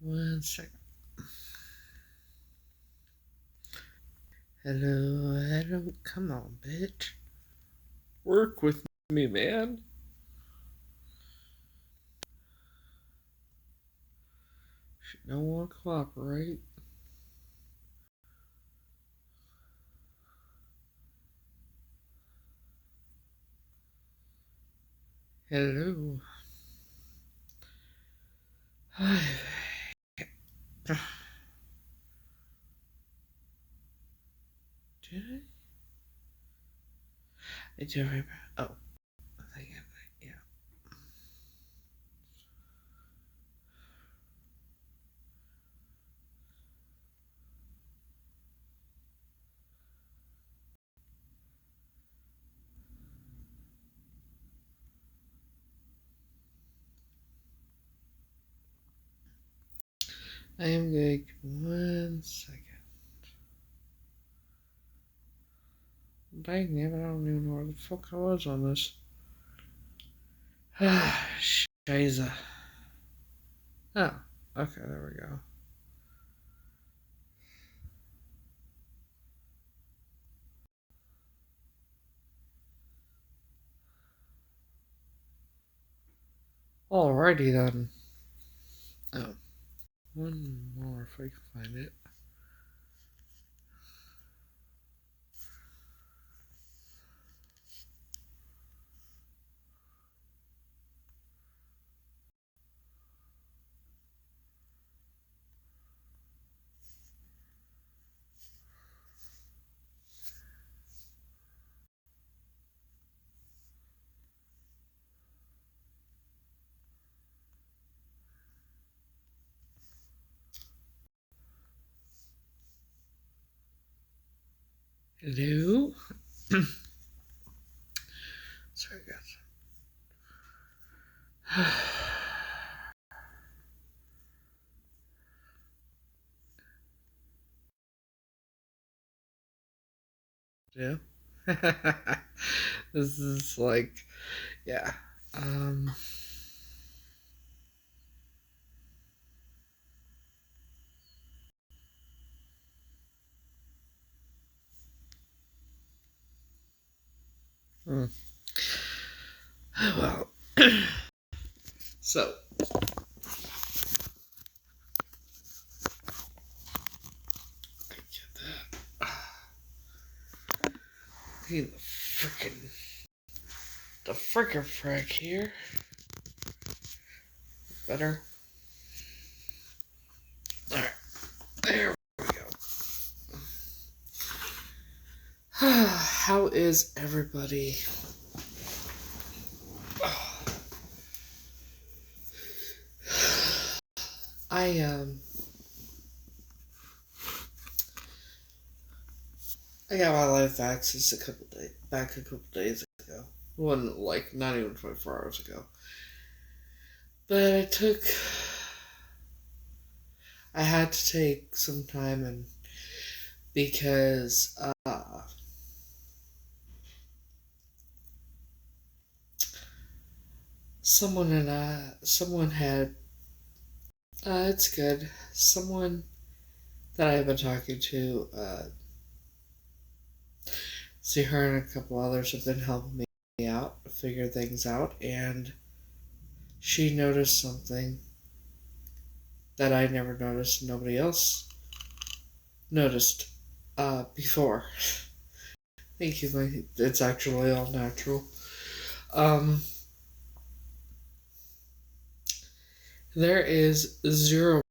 One second. Hello. Come on, bitch. Work with me, man. She don't want to cooperate. Hello. Did I? I do remember. Oh, I think yeah. I am good. 1 second. Dang it, I don't even know where the fuck I was on this. Shiza. Oh, okay, there we go. Alrighty then. Oh, one more if I can find it. Hello? Sorry, guys. Yeah. This is like, yeah. Um, hmm. Well, so, get that. Need the frickin' frick here. Better. Alright, there we go. How is everybody? I I got my life access a couple days ago. One like not even 24 hours ago. But I had to take some time and because someone had it's good. Someone that I've been talking to, see her and a couple others have been helping me out, figure things out, and she noticed something that I never noticed, nobody else noticed before. Thank you, it's actually all natural. Um, there is 0%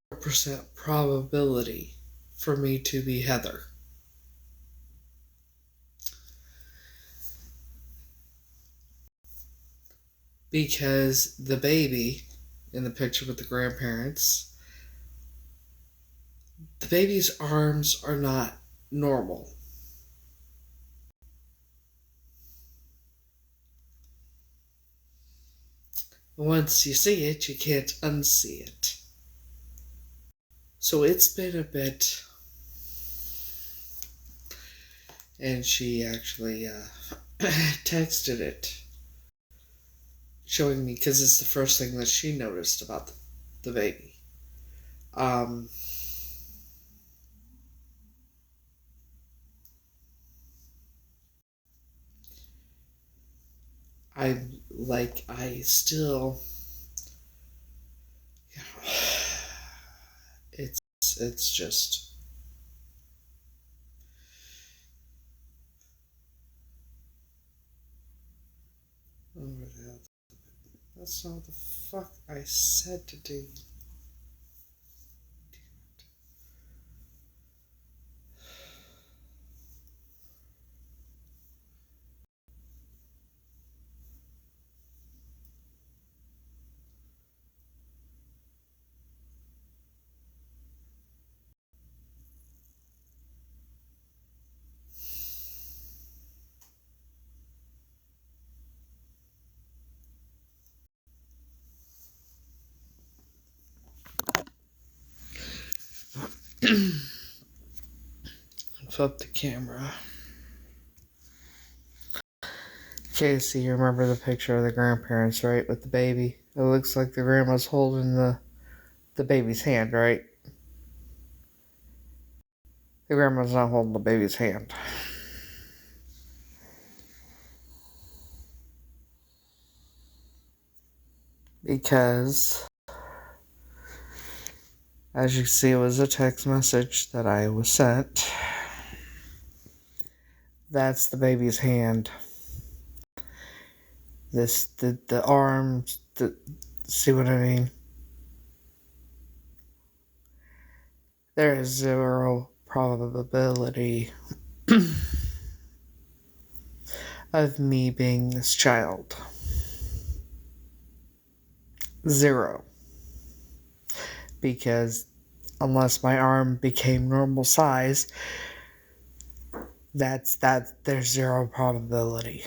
probability for me to be Heather. Because the baby in the picture with the grandparents, the baby's arms are not normal. Once you see it, you can't unsee it. So it's been a bit. And she actually texted it, showing me, because it's the first thing that she noticed about the baby. Um, I still, you know, it's just, oh my God, that's not what the fuck I said to do. Flip the camera. Okay, so you remember the picture of the grandparents, right, with the baby? It looks like the grandma's holding the baby's hand, right? The grandma's not holding the baby's hand. Because, as you can see, it was a text message that I was sent. That's the baby's hand. The arms, see what I mean? There is zero probability of me being this child. Zero. Because unless my arm became normal size, there's zero probability.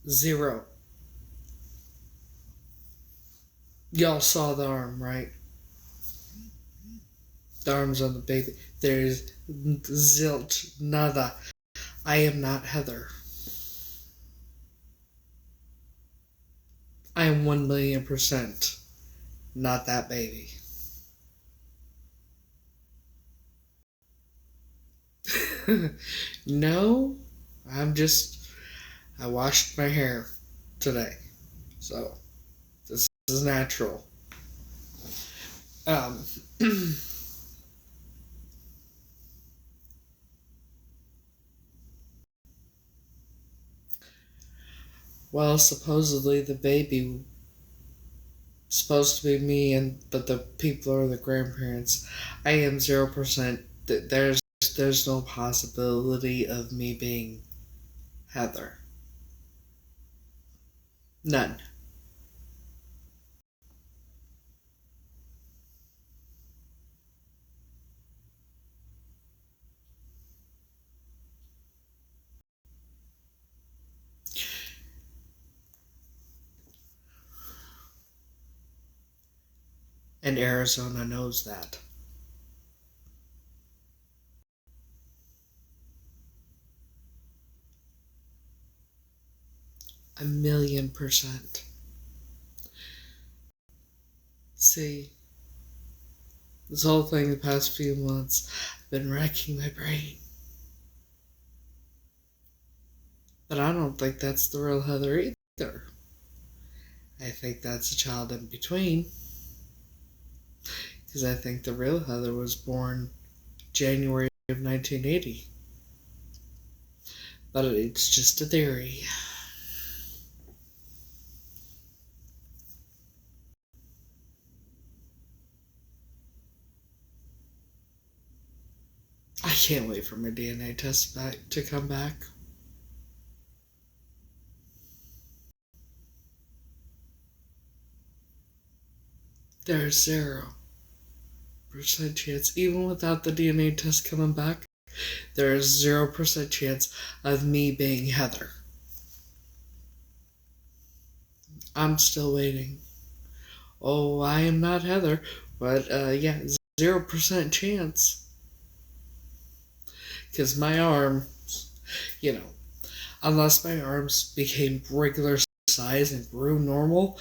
Zero. Y'all saw the arm, right? The arm's on the baby. There's zilch, nada. I am not Heather. I am 1,000,000% not that baby. No, I washed my hair today. So, this is natural. Well, supposedly the baby supposed to be me, but the people are the grandparents. I am 0%. There's no possibility of me being Heather. None. And Arizona knows that. A 1,000,000%. See, this whole thing the past few months, I've been racking my brain. But I don't think that's the real Heather either. I think that's a child in between. Because I think the real Heather was born January of 1980. But it's just a theory. I can't wait for my DNA test to come back. There's 0% chance, even without the DNA test coming back, there is 0% chance of me being Heather. I'm still waiting. Oh, I am not Heather, but yeah, 0% chance. Because my arms, unless my arms became regular size and grew normal,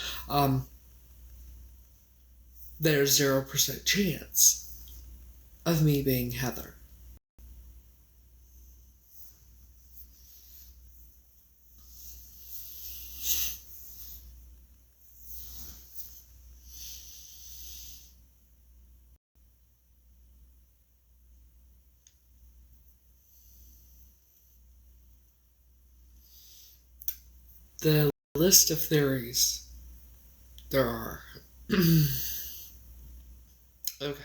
there's 0% chance of me being Heather. The list of theories there are. Okay.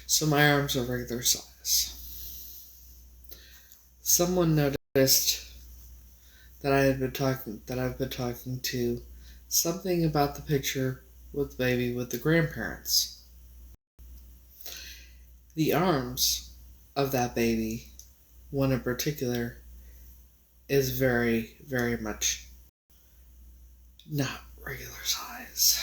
So my arms are regular size. Someone noticed that I've been talking to something about the picture with the baby with the grandparents. The arms of that baby, one in particular, is very, very much not regular size.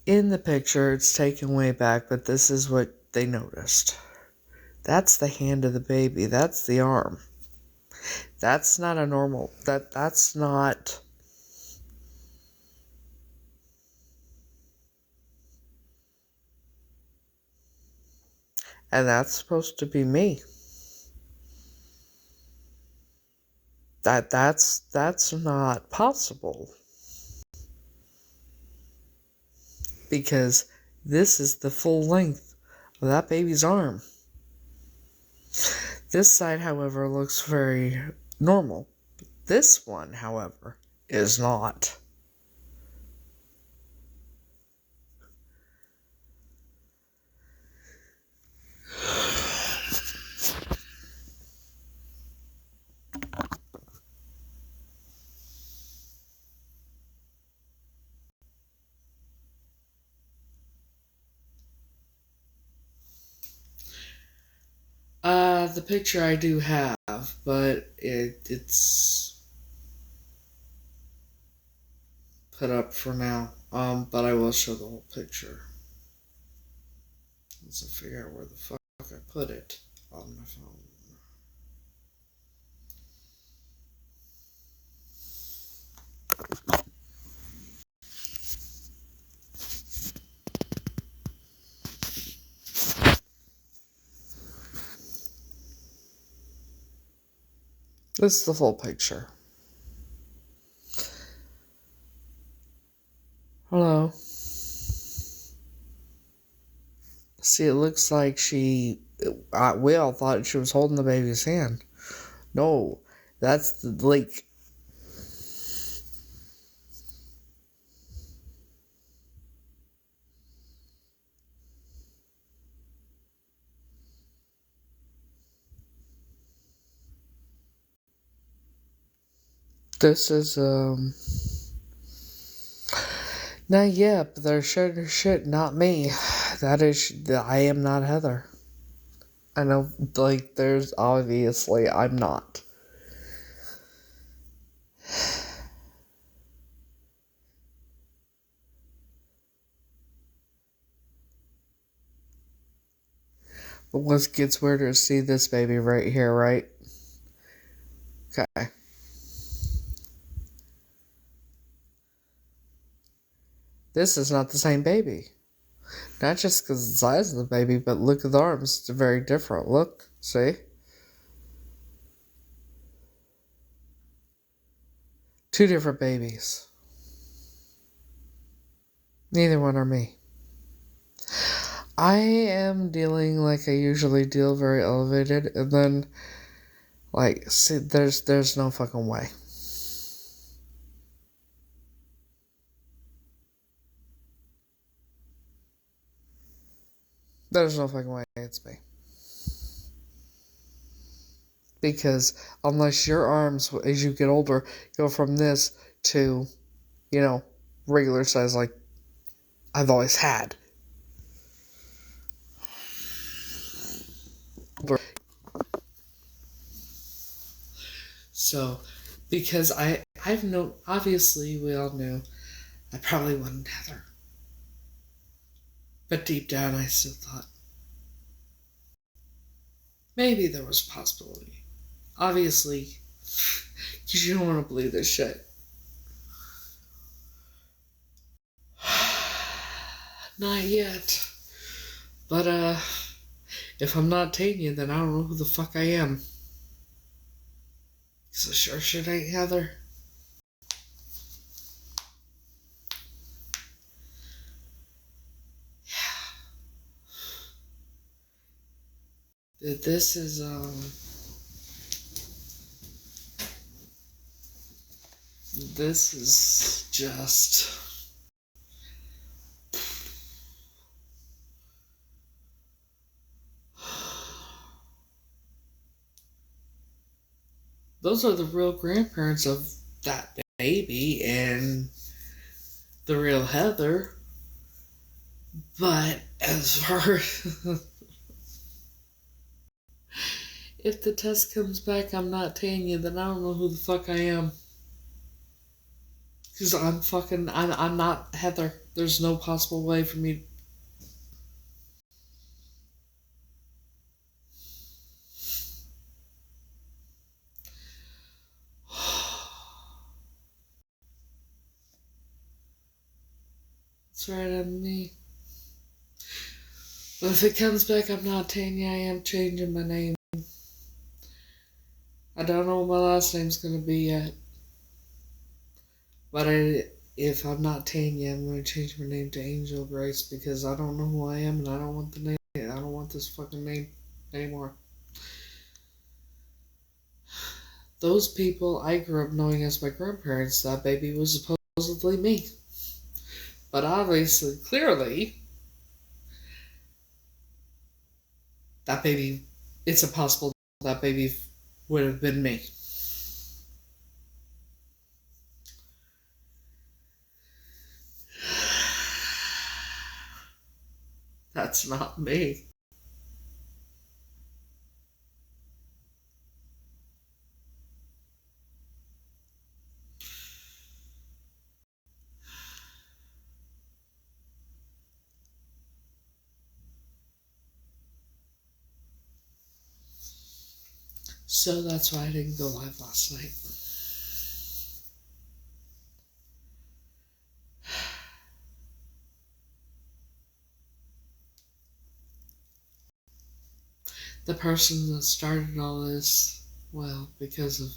In the picture, it's taken way back, but this is what they noticed. That's the hand of the baby. That's the arm. That's not a normal. That's not. And that's supposed to be me. That's not possible. Because this is the full length of that baby's arm. This side, however, looks very normal. This one, however, is not. The picture I do have, but it's put up for now. But I will show the whole picture. Let's figure out where the fuck I put it on my phone. This is the full picture. Hello. See, it looks like we all thought she was holding the baby's hand. No, that's the leak. This is, not yet, but they're sure shit, not me. I am not Heather. I know, there's obviously, I'm not. But what gets weirder is see this baby right here, right? Okay. This is not the same baby. Not just because of the size of the baby, but look at the arms. It's very different. Look, see? Two different babies. Neither one are me. I am dealing like I usually deal, very elevated, and then, see, there's no fucking way. There's no fucking way it's me. Because unless your arms, as you get older, go from this to, regular size like I've always had. So, because I've known, obviously we all knew I probably wasn't Heather. But deep down I still thought maybe there was a possibility. Obviously, because you don't want to believe this shit. Not yet. But, if I'm not Tanya, then I don't know who the fuck I am. So sure shit ain't Heather. This is, this is just... Those are the real grandparents of that baby and the real Heather. But as far if the test comes back I'm not Tanya, then I don't know who the fuck I am. Because I'm not Heather. There's no possible way for me. It's right on me. But if it comes back I'm not Tanya, I am changing my name. I don't know what my last name's gonna be yet. But if I'm not Tanya, I'm gonna change my name to Angel Grace because I don't know who I am and I don't want the name. I don't want this fucking name anymore. Those people I grew up knowing as my grandparents, that baby was supposedly me. But obviously, clearly, that baby, it's impossible that baby would have been me. That's not me. So that's why I didn't go live last night. The person that started all this, well, because of,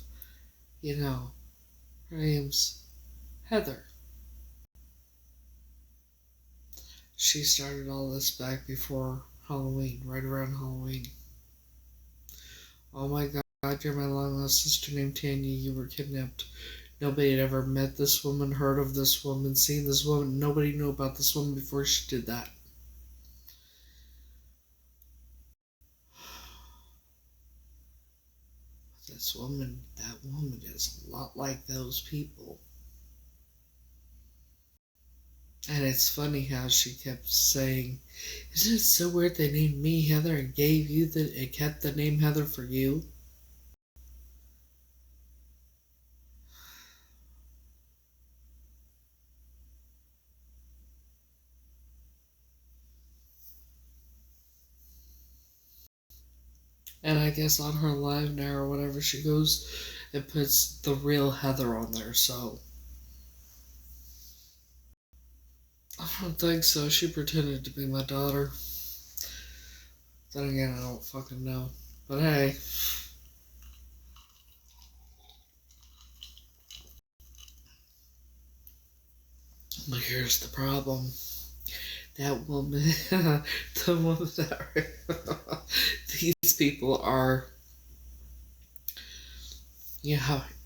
her name's Heather. She started all this back before Halloween, right around Halloween. Oh my God, you're my long lost sister named Tanya. You were kidnapped. Nobody had ever met this woman, heard of this woman, seen this woman. Nobody knew about this woman before she did that. That woman is a lot like those people. And it's funny how she kept saying, isn't it so weird they named me Heather and kept the name Heather for you? And I guess on her live now or whatever she goes, it puts the real Heather on there, so. I don't think so. She pretended to be my daughter. Then again, I don't fucking know. But hey. But here's the problem. That woman, the woman that these people are,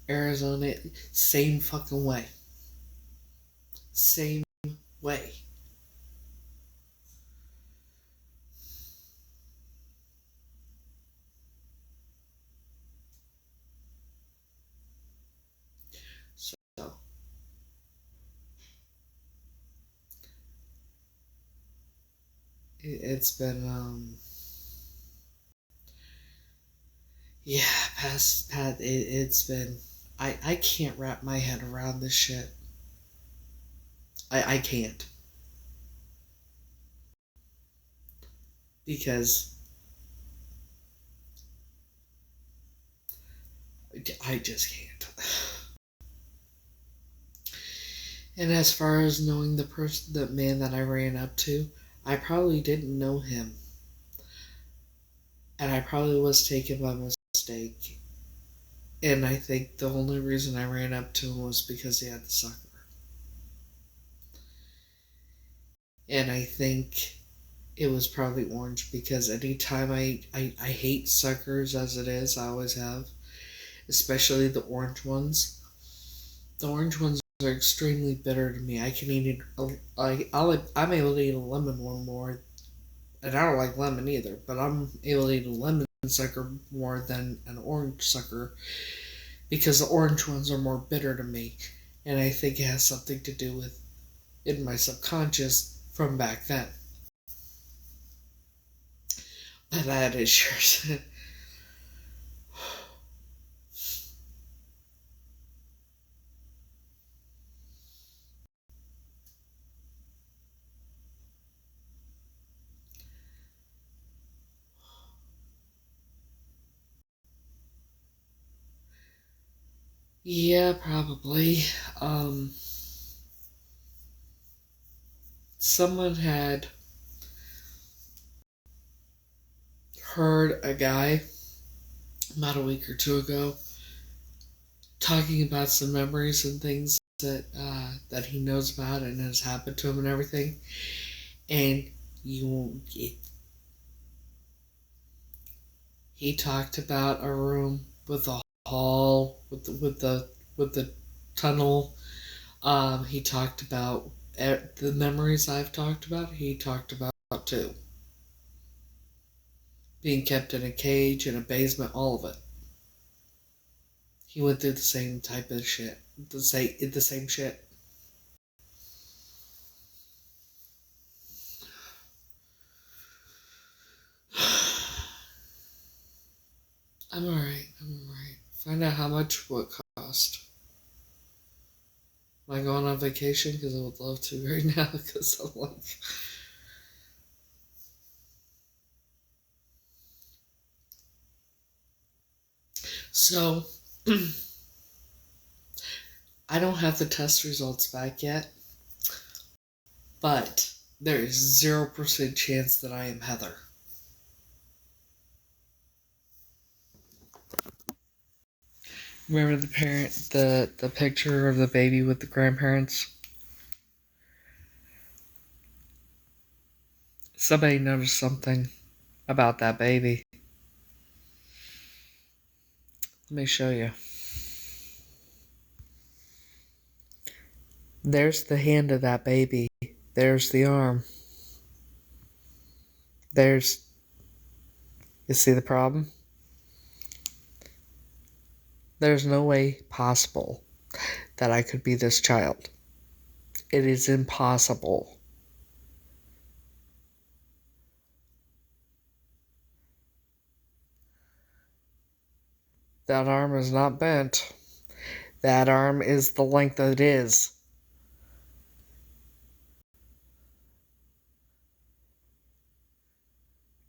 Arizona, same fucking way. Same way. So, it's been, Yeah, Pat, it's been. I can't wrap my head around this shit. I can't. Because I just can't. And as far as knowing the man that I ran up to, I probably didn't know him. And I probably was taken by mistake. And I think the only reason I ran up to him was because he had the sucker. And I think it was probably orange because anytime I hate suckers as it is, I always have. Especially the orange ones. The orange ones are extremely bitter to me. I can eat it. I'm able to eat a lemon one more, and I don't like lemon either. But I'm able to eat a lemon sucker more than an orange sucker because the orange ones are more bitter to me, and I think it has something to do with in my subconscious from back then. But that is yours. Yeah, probably. Someone had heard a guy about a week or two ago talking about some memories and things that he knows about and has happened to him and everything. And you, it, he talked about a room with a hall with the tunnel. He talked about the memories I've talked about. He talked about too, being kept in a cage in a basement, all of it. He went through the same type of shit, the same shit. I'm alright. I'm alright. Find out how much what cost. Am I going on vacation? Because I would love to right now. Because I'm like, so I don't have the test results back yet, but there is 0% chance that I am Heather. Remember the picture of the baby with the grandparents? Somebody noticed something about that baby. Let me show you. There's the hand of that baby. There's the arm. There's. You see the problem? There's no way possible that I could be this child. It is impossible. That arm is not bent. That arm is the length that it is.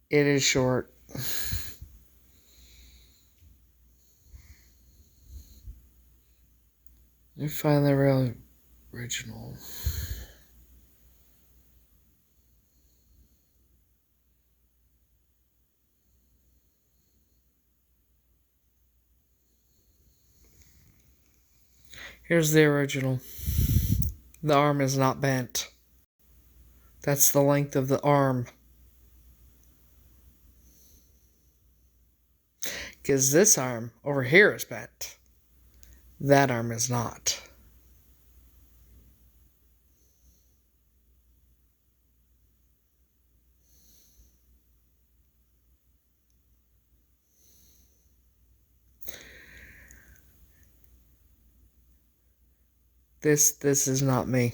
It is short. Let me find the real original. Here's the original. The arm is not bent. That's the length of the arm. Because this arm over here is bent. That arm is not. This is not me.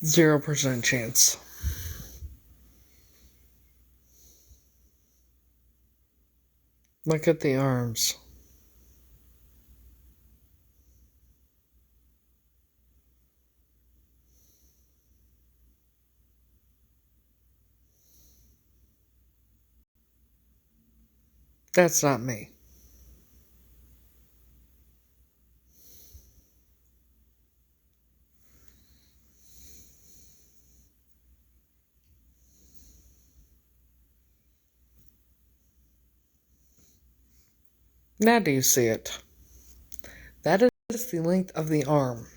0% chance. Look at the arms. That's not me. Now do you see it? That is the length of the arm.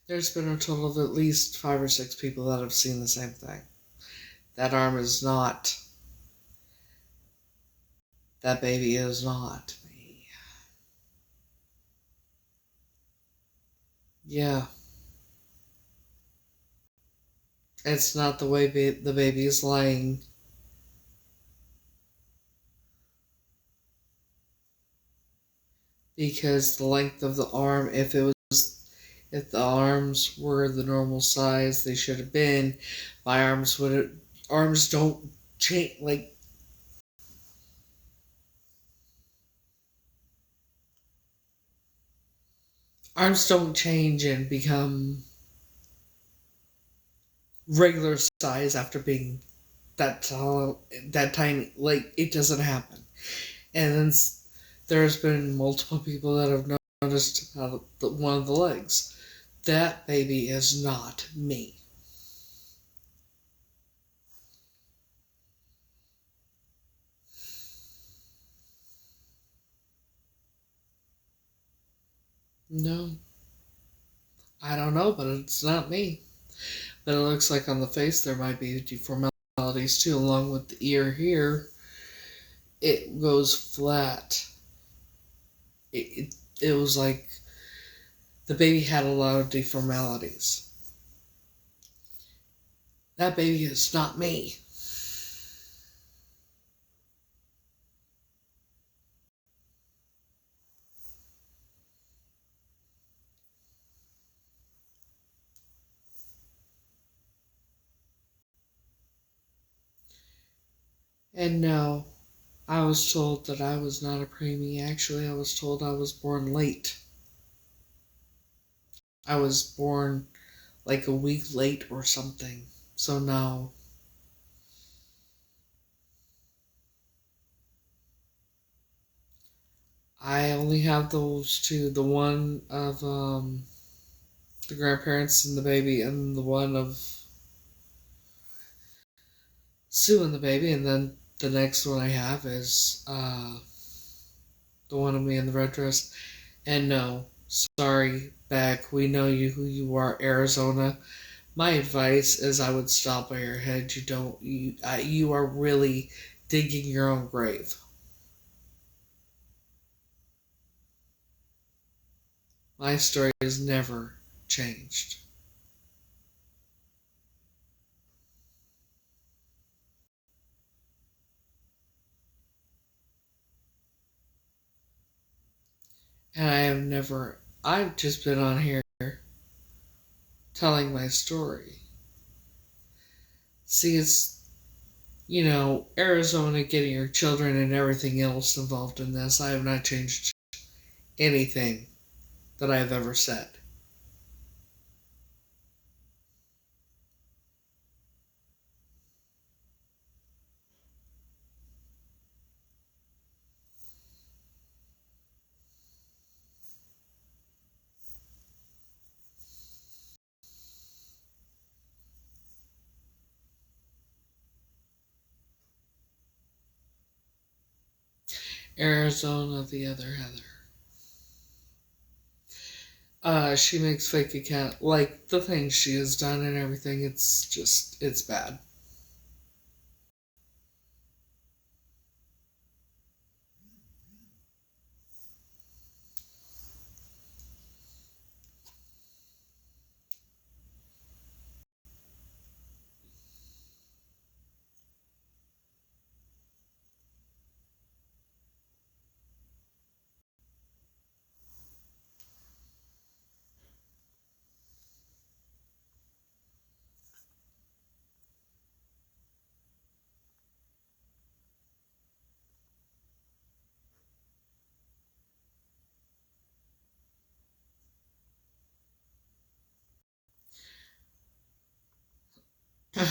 There's been a total of at least 5 or 6 people that have seen the same thing. That arm is not. That baby is not me. Yeah. It's not the way the baby is laying. Because the length of the arm, if the arms were the normal size they should have been, my arms don't change, like, arms don't change and become regular size after being that tall, that tiny. Like, it doesn't happen. And then there's been multiple people that have noticed one of the legs. That baby is not me. No. I don't know, but it's not me. But it looks like on the face there might be deformalities too, along with the ear here. It goes flat. It was like the baby had a lot of deformalities. That baby is not me. And no, I was told that I was not a preemie. Actually, I was told I was born late. I was born like a week late or something. So no. I only have those two. The one of the grandparents and the baby, and the one of Sue and the baby, and then the next one I have is the one of me in the red dress. And no, sorry, Beck, we know you who you are, Arizona. My advice is I would stop by your head. You are really digging your own grave. My story has never changed. And I've just been on here telling my story. See, it's, Arizona getting your children and everything else involved in this. I have not changed anything that I have ever said. Arizona, the other Heather. She makes fake account, like the things she has done and everything. It's bad. I'm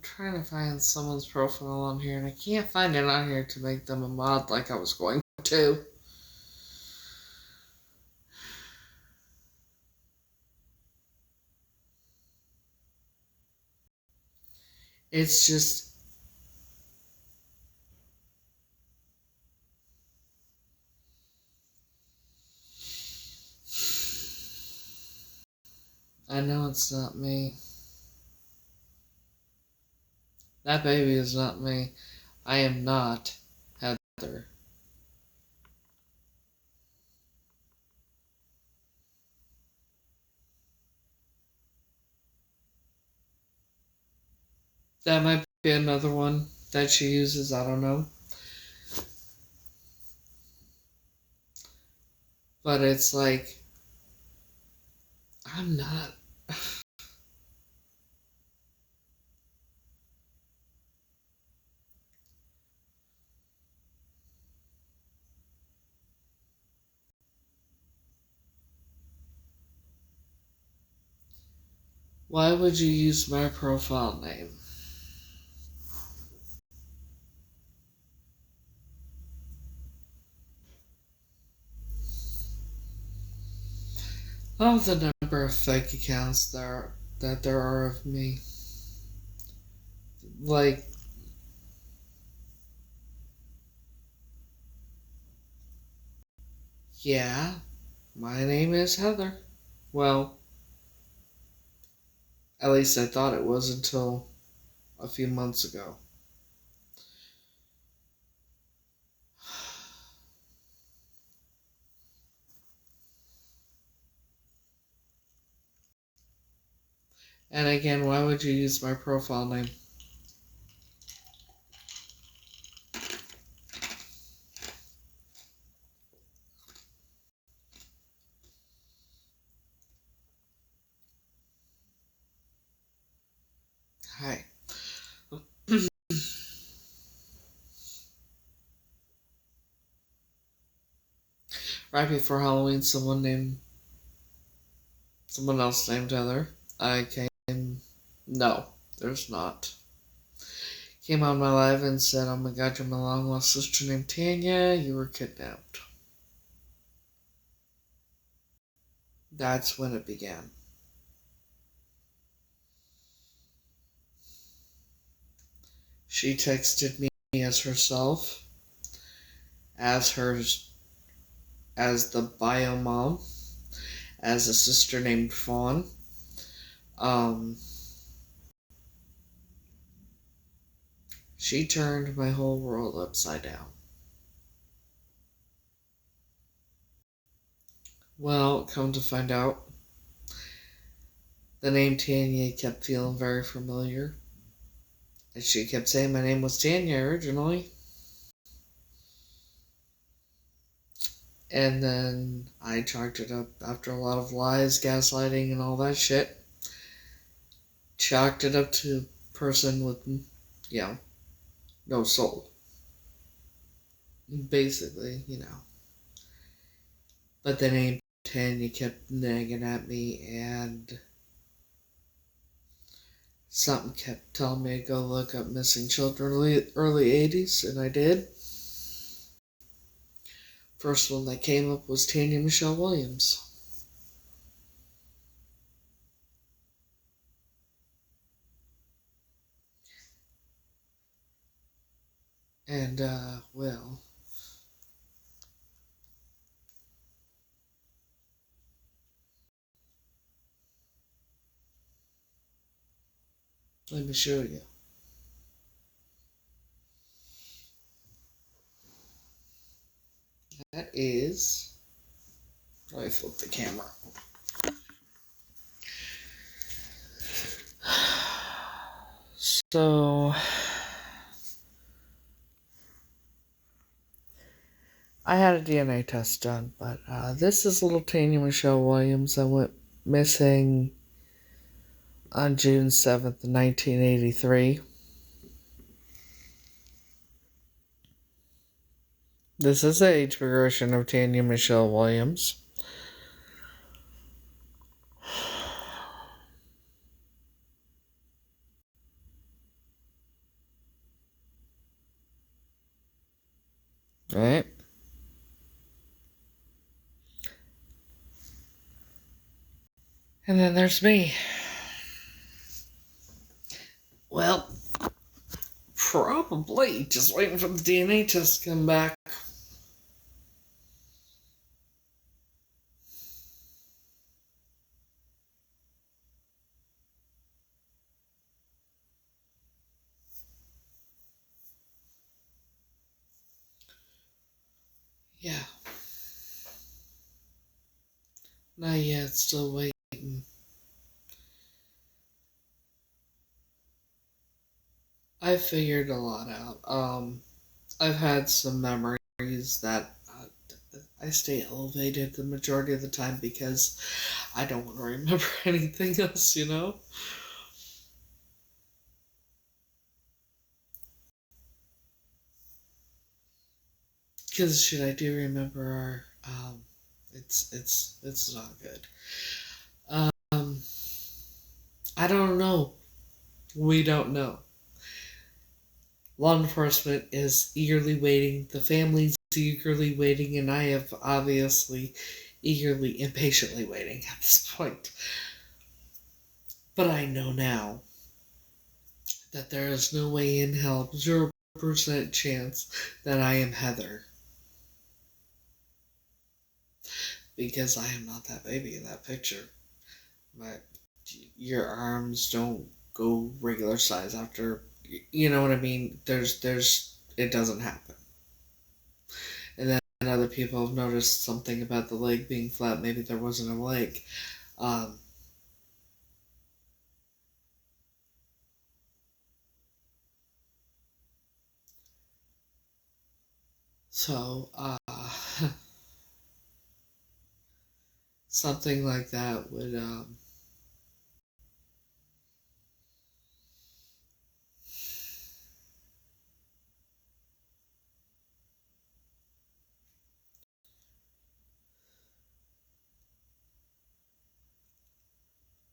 trying to find someone's profile on here, and I can't find it on here to make them a mod like I was going to. It's just... I know it's not me. That baby is not me. I am not Heather. That might be another one that she uses, I don't know. But it's like, I'm not. Why would you use my profile name? Oh, the number of fake accounts that there are of me. Like, yeah, my name is Heather. Well, at least I thought it was until a few months ago. And again, why would you use my profile name? Hi. Right before Halloween, someone else named Heather. I came. No, there's not. Came on my live and said, "Oh my God, you're my long lost sister named Tanya. You were kidnapped." That's when it began. She texted me as herself, as the bio mom, as a sister named Fawn. She turned my whole world upside down. Well, come to find out, the name Tanya kept feeling very familiar. And she kept saying my name was Tanya originally. And then I chalked it up after a lot of lies, gaslighting, and all that shit. Chalked it up to a person with, no soul. Basically, But the name Tanya kept nagging at me, and something kept telling me to go look up missing children early 80s, and I did. First one that came up was Tanya Michelle Williams. And, well, let me show you. That is... Let me flip the camera. So... I had a DNA test done, but this is little Tanya Michelle Williams that went missing on June 7th, 1983. This is the age progression of Tanya Michelle Williams. Right? And then there's me. Well, probably just waiting for the DNA test to come back. Yeah. Not yet, still waiting. I figured a lot out. I've had some memories that I stay elevated the majority of the time because I don't want to remember anything else, you know? Because should I do remember it's not good. Um, I don't know. We don't know. Law enforcement is eagerly waiting. The family's eagerly waiting, and I have obviously eagerly, impatiently waiting at this point. But I know now that there is no way in hell, 0% chance that I am Heather. Because I am not that baby in that picture. But your arms don't go regular size after, you know what I mean? It doesn't happen. And then other people have noticed something about the leg being flat. Maybe there wasn't a leg. Um, so, something like that would,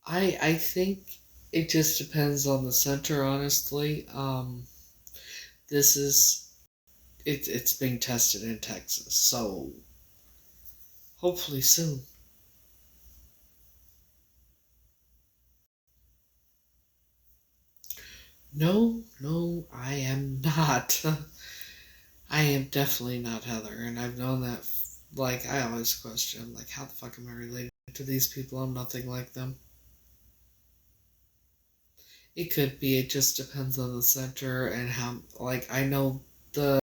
I think it just depends on the center, honestly. This is, it's being tested in Texas, so hopefully soon. No, no, I am not. I am definitely not Heather, and I've known that. Like, I always question, like, how the fuck am I related to these people? I'm nothing like them. It could be. It just depends on the center and how. Like, I know the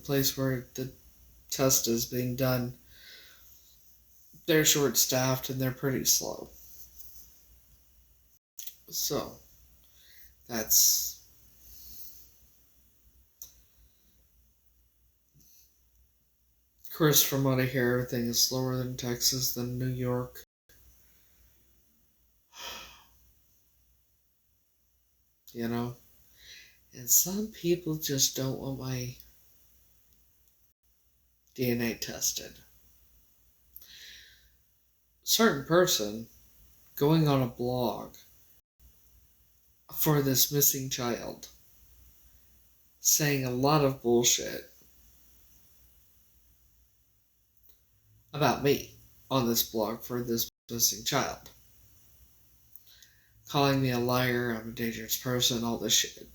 place where the test is being done. They're short staffed and they're pretty slow. So that's Chris. From what I hear, everything is slower than Texas than New York. You know, and some people just don't want my DNA tested. Certain person going on a blog for this missing child, saying a lot of bullshit about me on this blog for this missing child. Calling me a liar, I'm a dangerous person, all this shit.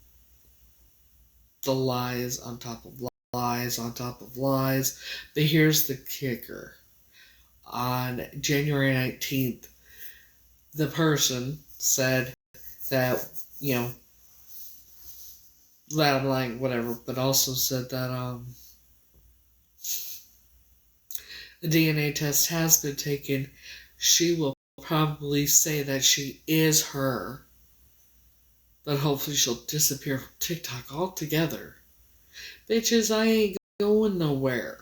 The lies on top of lies on top of lies. But here's the kicker. On January 19th, the person said that, you know, that I'm lying, whatever, but also said that the DNA test has been taken. She will probably say that she is her, but hopefully she'll disappear from TikTok altogether. Bitches, I ain't going nowhere.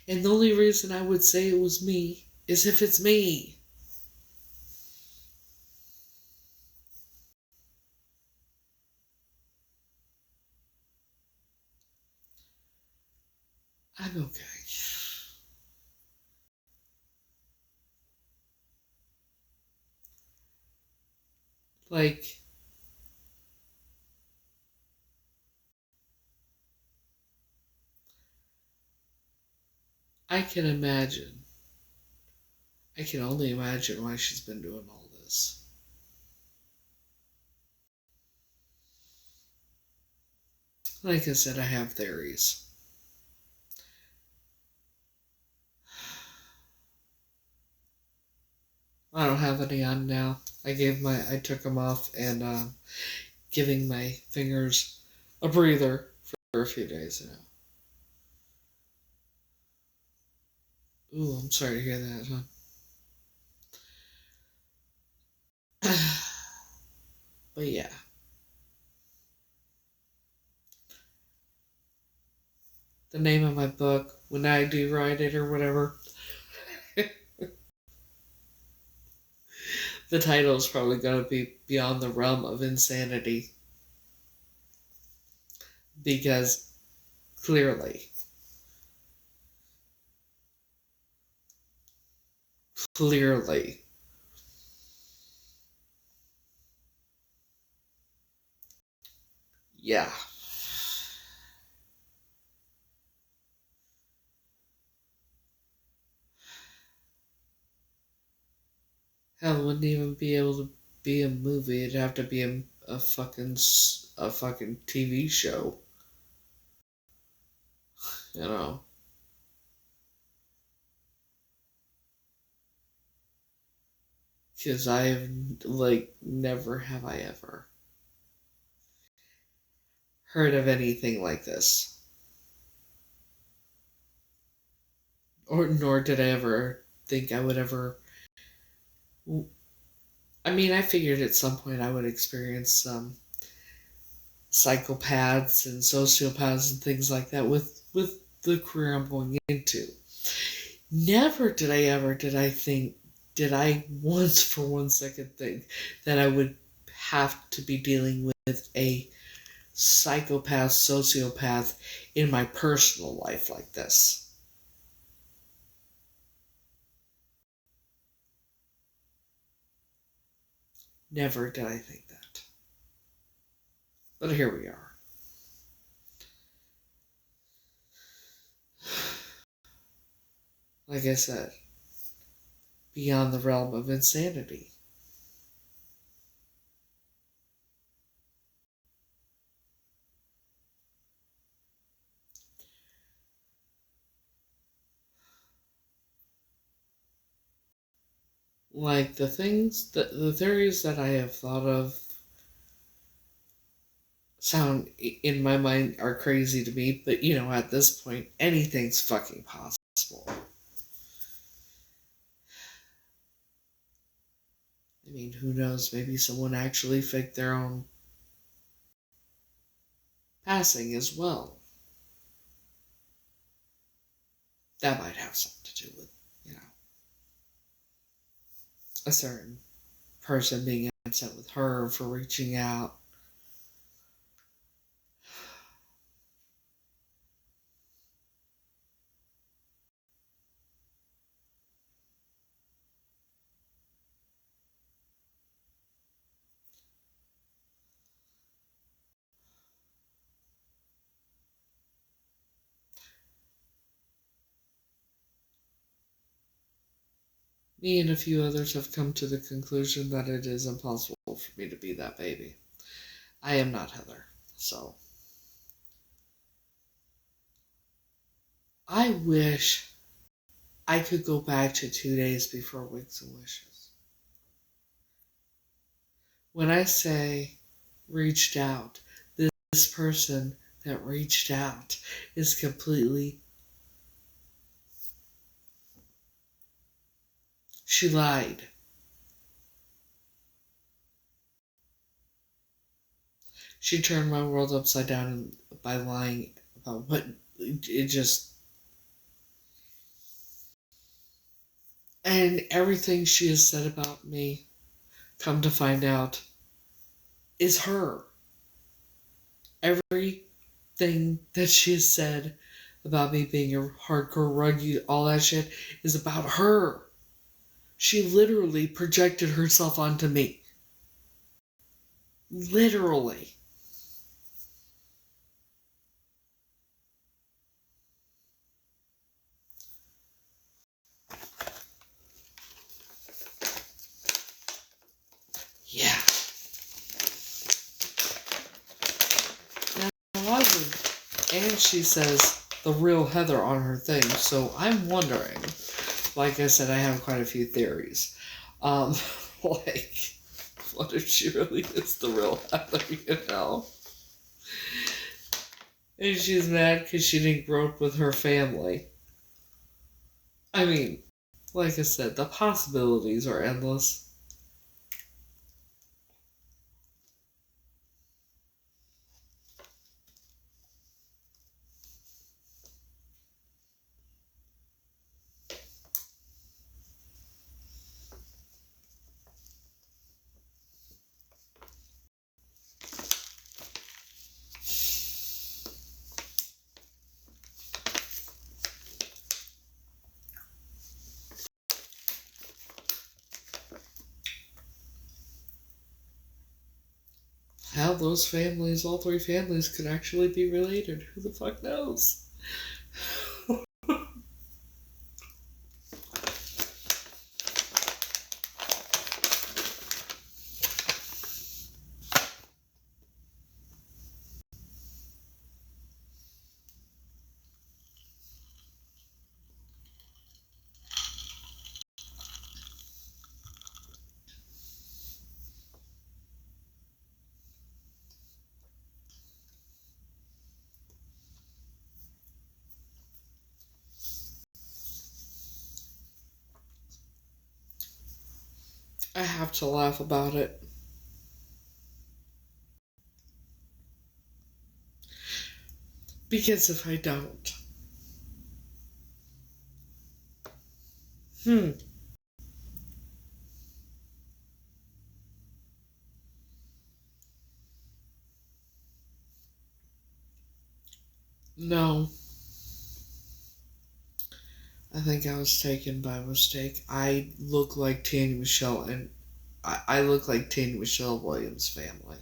And the only reason I would say it was me is if it's me. I'm okay. Like, I can imagine. I can only imagine why she's been doing all this. Like I said, I have theories. I don't have any on now. I took them off and giving my fingers a breather for a few days now. Ooh, I'm sorry to hear that, huh? But yeah. The name of my book, when I do write it or whatever, the title is probably going to be Beyond the Realm of Insanity. Because clearly, yeah. Hell, it wouldn't even be able to be a movie. It'd have to be a fucking TV show. You know. Because I've, never have I ever heard of anything like this. Or nor did I ever think I would ever. I mean, I figured at some point I would experience some psychopaths and sociopaths and things like that with the career I'm going into. Never did I once for 1 second think that I would have to be dealing with a psychopath, sociopath in my personal life like this. Never did I think that. But here we are. Like I said, beyond the realm of insanity. Like the theories that I have thought of sound in my mind are crazy to me, but at this point, anything's fucking possible. I mean, who knows? Maybe someone actually faked their own passing as well. That might have something to do with, a certain person being upset with her for reaching out. Me and a few others have come to the conclusion that it is impossible for me to be that baby. I am not Heather, so. I wish I could go back to 2 days before Wigs and Wishes. When I say reached out, this person that reached out is completely. She lied. She turned my world upside down by lying about what it just. And everything she has said about me, come to find out, is her. Everything that she has said about me being a hardcore ruggy, all that shit, is about her. She literally projected herself onto me. Literally. and she says the real Heather on her thing. So I'm wondering, like I said, I have quite a few theories. Like, what if she really is the real Heather, you know? And she's mad because she didn't grow up with her family. I mean, like I said, the possibilities are endless. How those families, all three families, could actually be related. Who the fuck knows? I have to laugh about it. Because if I don't. No. I think I was taken by mistake. I look like Tanya Michelle, and I look like Tanya Michelle Williams' family.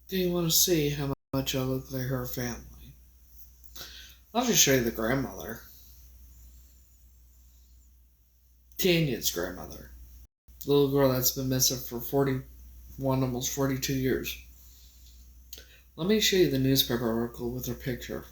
Do you want to see how much I look like her family? I'll just show you the grandmother. Tanya's grandmother. The little girl that's been missing for 41, almost 42 years. Let me show you the newspaper article with her picture.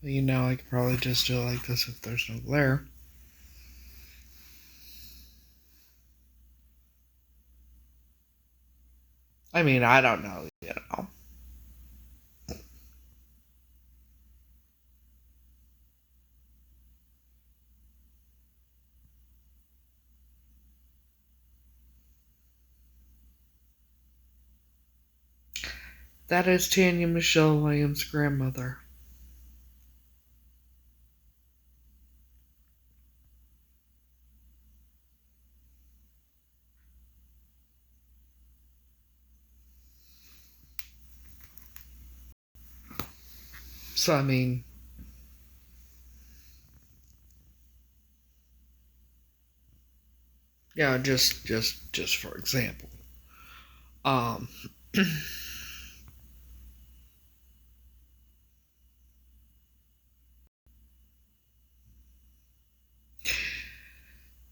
You know, I could probably just do it like this if there's no glare. I mean, I don't know, you know. That is Tanya Michelle Williams' grandmother. So, I mean, yeah, just for example. Um,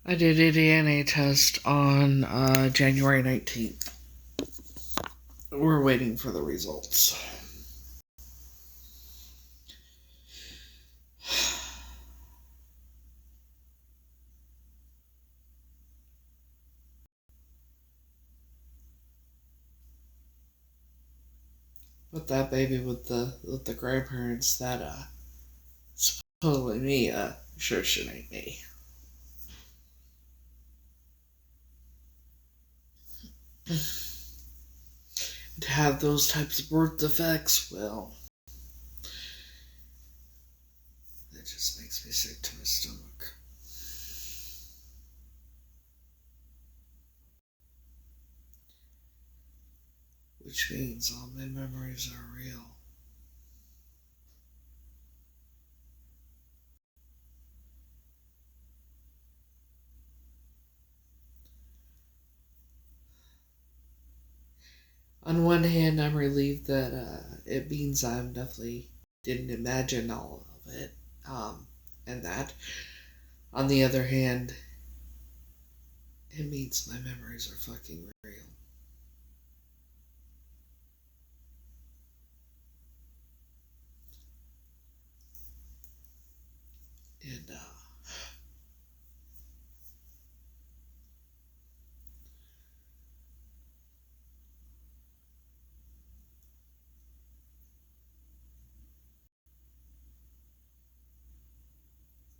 I did a DNA test on January 19th. We're waiting for the results. But that baby with the grandparents, that it's totally me. Sure shit ain't me. To have those types of birth defects, well, that just makes me sick to my stomach. Which means all my memories are real. On one hand, I'm relieved that it means I definitely didn't imagine all of it, and that. On the other hand, it means my memories are fucking real. And,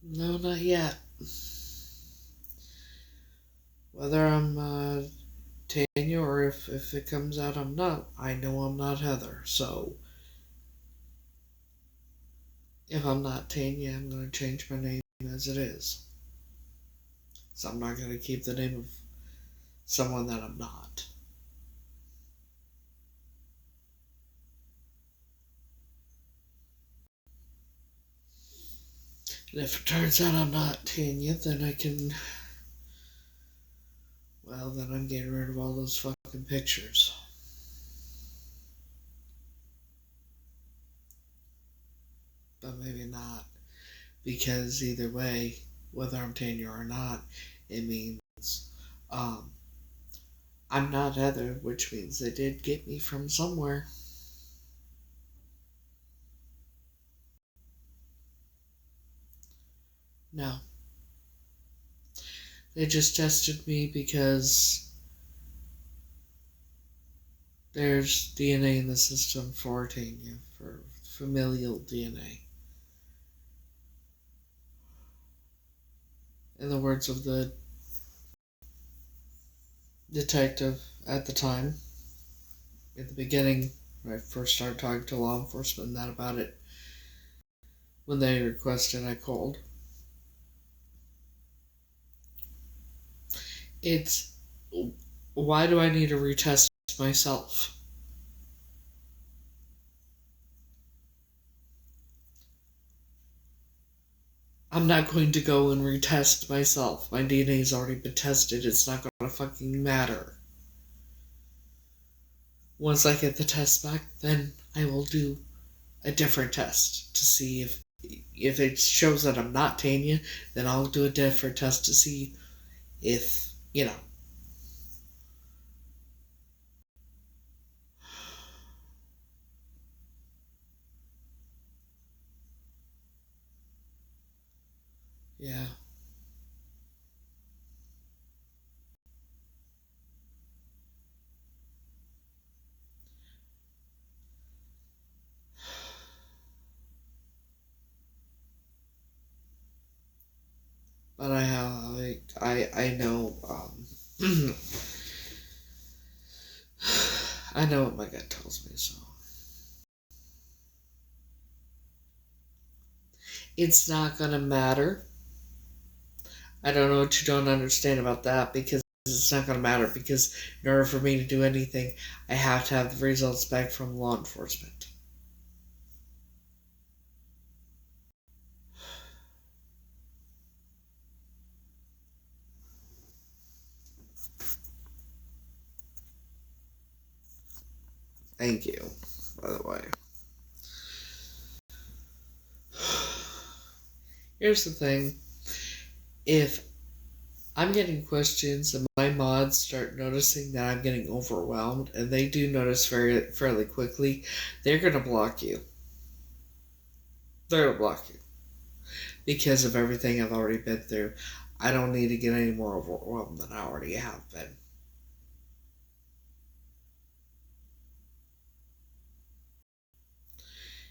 no, not yet. Whether I'm Tanya or if it comes out I'm not, I know I'm not Heather. So, if I'm not Tanya, I'm going to change my name as it is. So I'm not going to keep the name of someone that I'm not. And if it turns out I'm not Tanya, then then I'm getting rid of all those fucking pictures. But maybe not. Because either way, whether I'm Tanya or not, it means I'm not Heather, which means they did get me from somewhere. No. They just tested me because there's DNA in the system for Tanya, for familial DNA. In the words of the detective at the time, at the beginning, when I first started talking to law enforcement and that about it, when they requested I called. It's, why do I need to retest myself? I'm not going to go and retest myself. My DNA's already been tested. It's not going to fucking matter. Once I get the test back, then I will do a different test to see if it shows that I'm not Tanya, then I'll do a different test to see if, Yeah. But I know, I know what my gut tells me, so. It's not gonna matter. I don't know what you don't understand about that, because it's not gonna matter, because in order for me to do anything, I have to have the results back from law enforcement. Thank you, by the way. Here's the thing. If I'm getting questions and my mods start noticing that I'm getting overwhelmed, and they do notice fairly quickly, they're going to block you. They're going to block you. Because of everything I've already been through. I don't need to get any more overwhelmed than I already have been.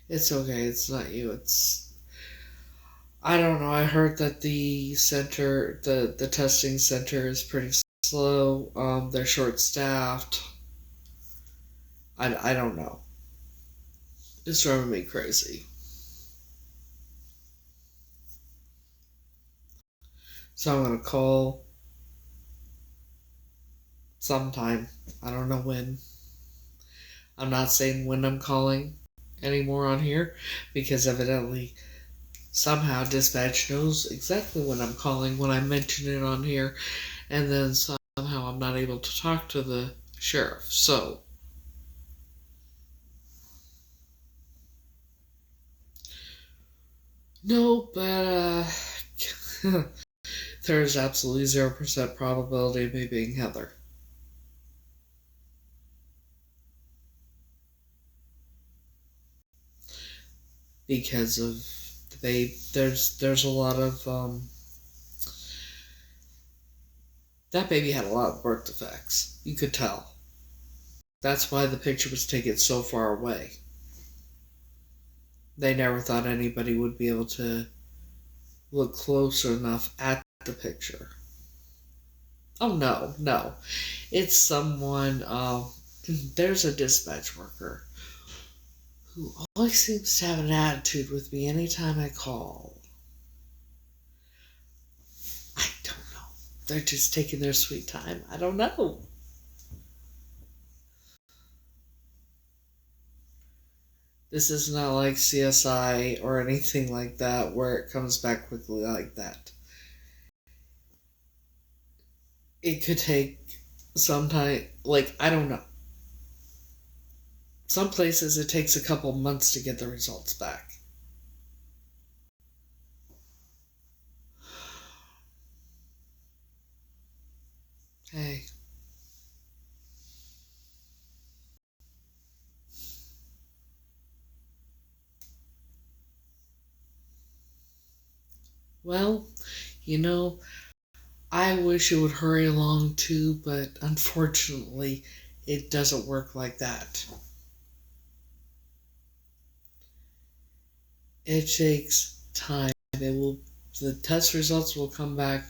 It's okay, it's not you, it's... I don't know, I heard that the testing center is pretty slow. They're short-staffed. I don't know. It's driving me crazy. So I'm going to call sometime. I don't know when. I'm not saying when I'm calling anymore on here because evidently somehow dispatch knows exactly when I'm calling when I mention it on here, and then somehow I'm not able to talk to the sheriff. So no, but there's absolutely 0% probability of me being Heather. Because of there's a lot of that baby had a lot of birth defects. You could tell. That's why the picture was taken so far away. They never thought anybody would be able to look close enough at the picture. Oh no. It's someone, there's a dispatch worker who always seems to have an attitude with me anytime I call. I don't know. They're just taking their sweet time. I don't know. This is not like CSI or anything like that where it comes back quickly like that. It could take some time, like, I don't know. Some places it takes a couple months to get the results back. Hey. Well, I wish it would hurry along too, but unfortunately, it doesn't work like that. It takes time. The test results will come back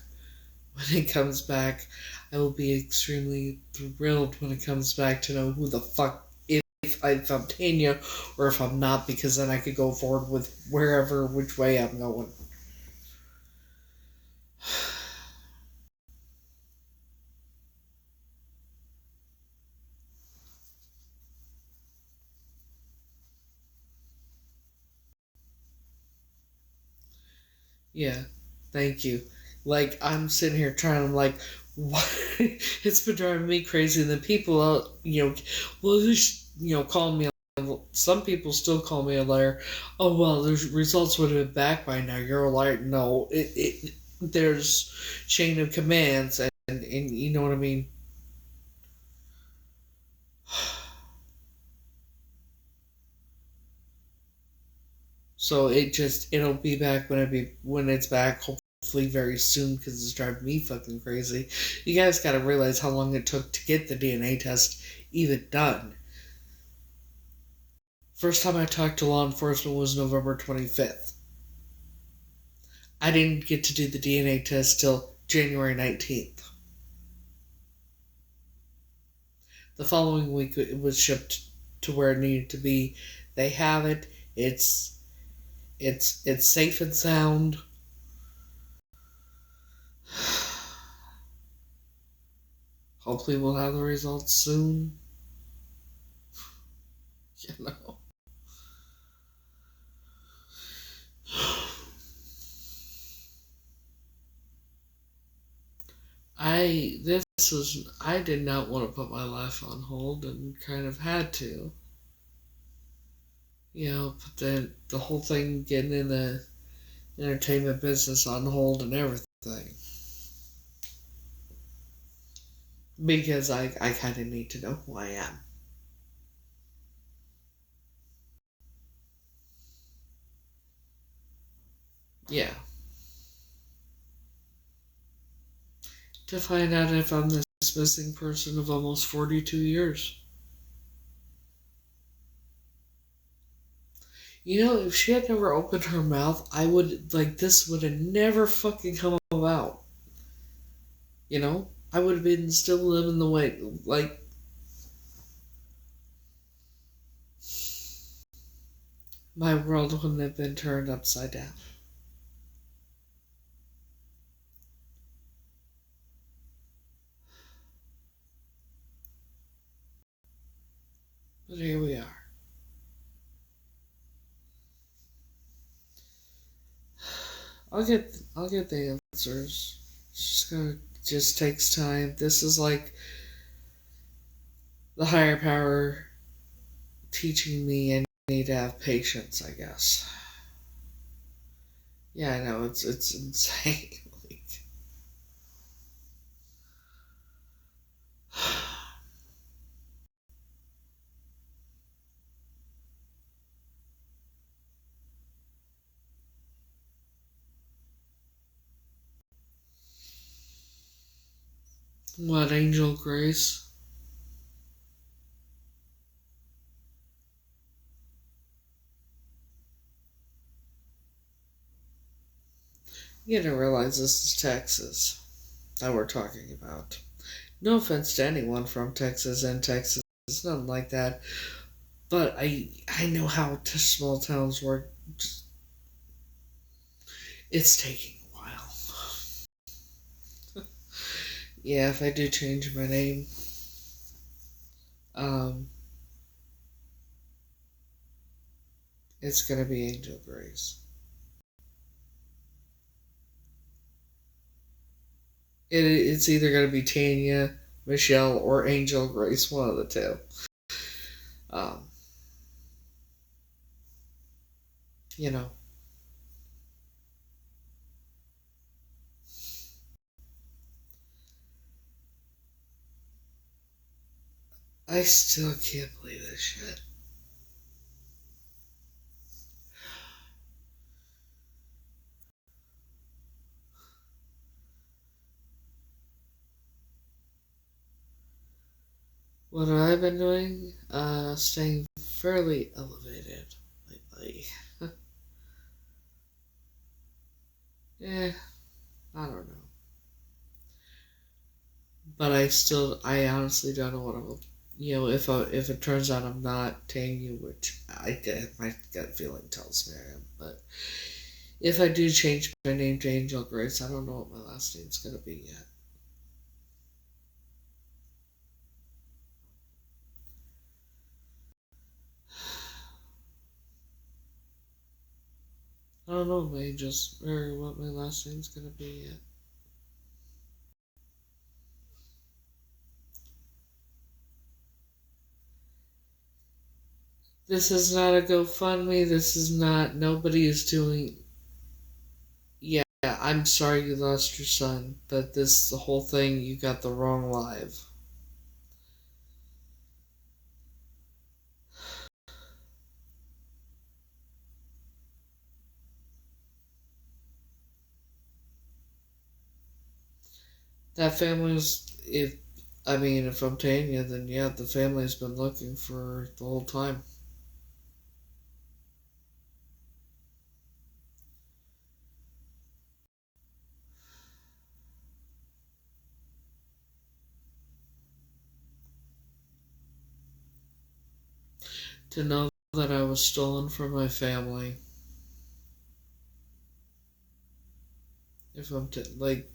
when it comes back. I will be extremely thrilled when it comes back to know who the fuck, if I'm Tanya or if I'm not, because then I could go forward with which way I'm going. Yeah, thank you. Like, I'm sitting here trying, I'm like, what? It's been driving me crazy. And then people, call me, some people still call me a liar. Oh, well, the results would have been back by now. You're a liar. No, there's chain of commands, and you know what I mean? So it'll be back when it's back, hopefully very soon, because it's driving me fucking crazy. You guys gotta realize how long it took to get the DNA test even done. First time I talked to law enforcement was November 25th. I didn't get to do the DNA test till January 19th. The following week it was shipped to where it needed to be. They have it. It's safe and sound. Hopefully we'll have the results soon. You know. I did not want to put my life on hold and kind of had to. Put the whole thing getting in the entertainment business on hold and everything. Because I kind of need to know who I am. Yeah. To find out if I'm this missing person of almost 42 years. If she had never opened her mouth, I would, this would have never fucking come about. I would have been still living the way, like, my world wouldn't have been turned upside down. But here we are. I'll get the answers. Just takes time. This is like the higher power teaching me I need to have patience, I guess. Yeah, I know, it's insane. Like, what, Angel Grace? You didn't realize this is Texas that we're talking about. No offense to anyone from Texas and Texas, nothing like that. But I know how small towns work. It's taking a while. Yeah, if I do change my name, um, it's gonna be Angel Grace. It's either gonna be Tanya, Michelle, or Angel Grace, one of the two. Um, you know, I still can't believe this shit. What have I been doing? Staying fairly elevated lately. Yeah, I don't know. But I honestly don't know what I'm. If it turns out I'm not Tanya, which I did, my gut feeling tells me I am. But if I do change my name to Angel Grace, I don't know what my last name's gonna be yet. I don't know what my last name's gonna be yet. This is not a GoFundMe. This is not. Nobody is doing. Yeah, I'm sorry you lost your son, but the whole thing, you got the wrong live. That family's. If I'm Tanya, then yeah, the family's been looking for the whole time. To know that I was stolen from my family. If I'm like.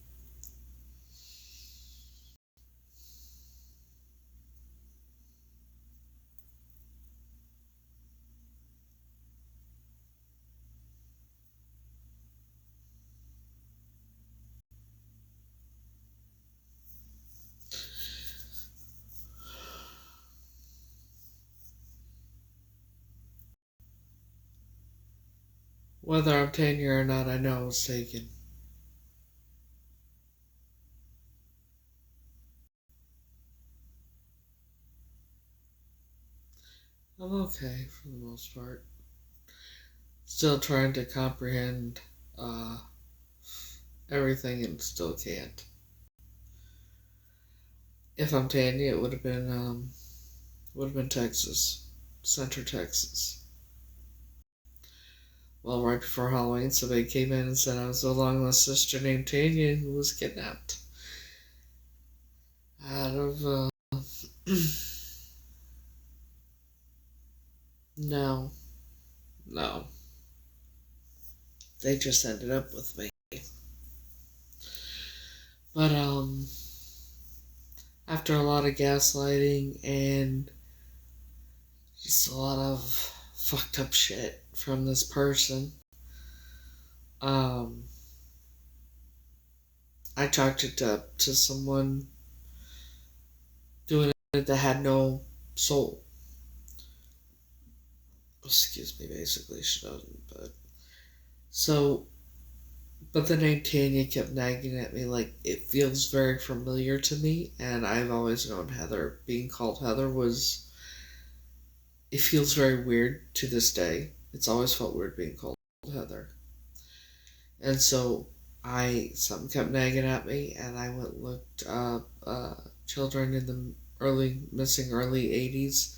Whether I'm Tanya or not, I know I was taken. I'm okay for the most part. Still trying to comprehend everything and still can't. If I'm Tanya, it would have been Texas, Center Texas. Well, right before Halloween, somebody came in and said I was a long lost sister named Tanya who was kidnapped. lot of, no. They just ended up with me. But, after a lot of gaslighting and just a lot of fucked up shit from this person, I chalked it up to someone doing it that had no soul. Excuse me, basically, she doesn't, but the name Tanya kept nagging at me like it feels very familiar to me, and I've always known Heather. Being called Heather it feels very weird to this day. It's always felt weird being called Heather. And so something kept nagging at me, and I went and looked up children in the missing early 80s.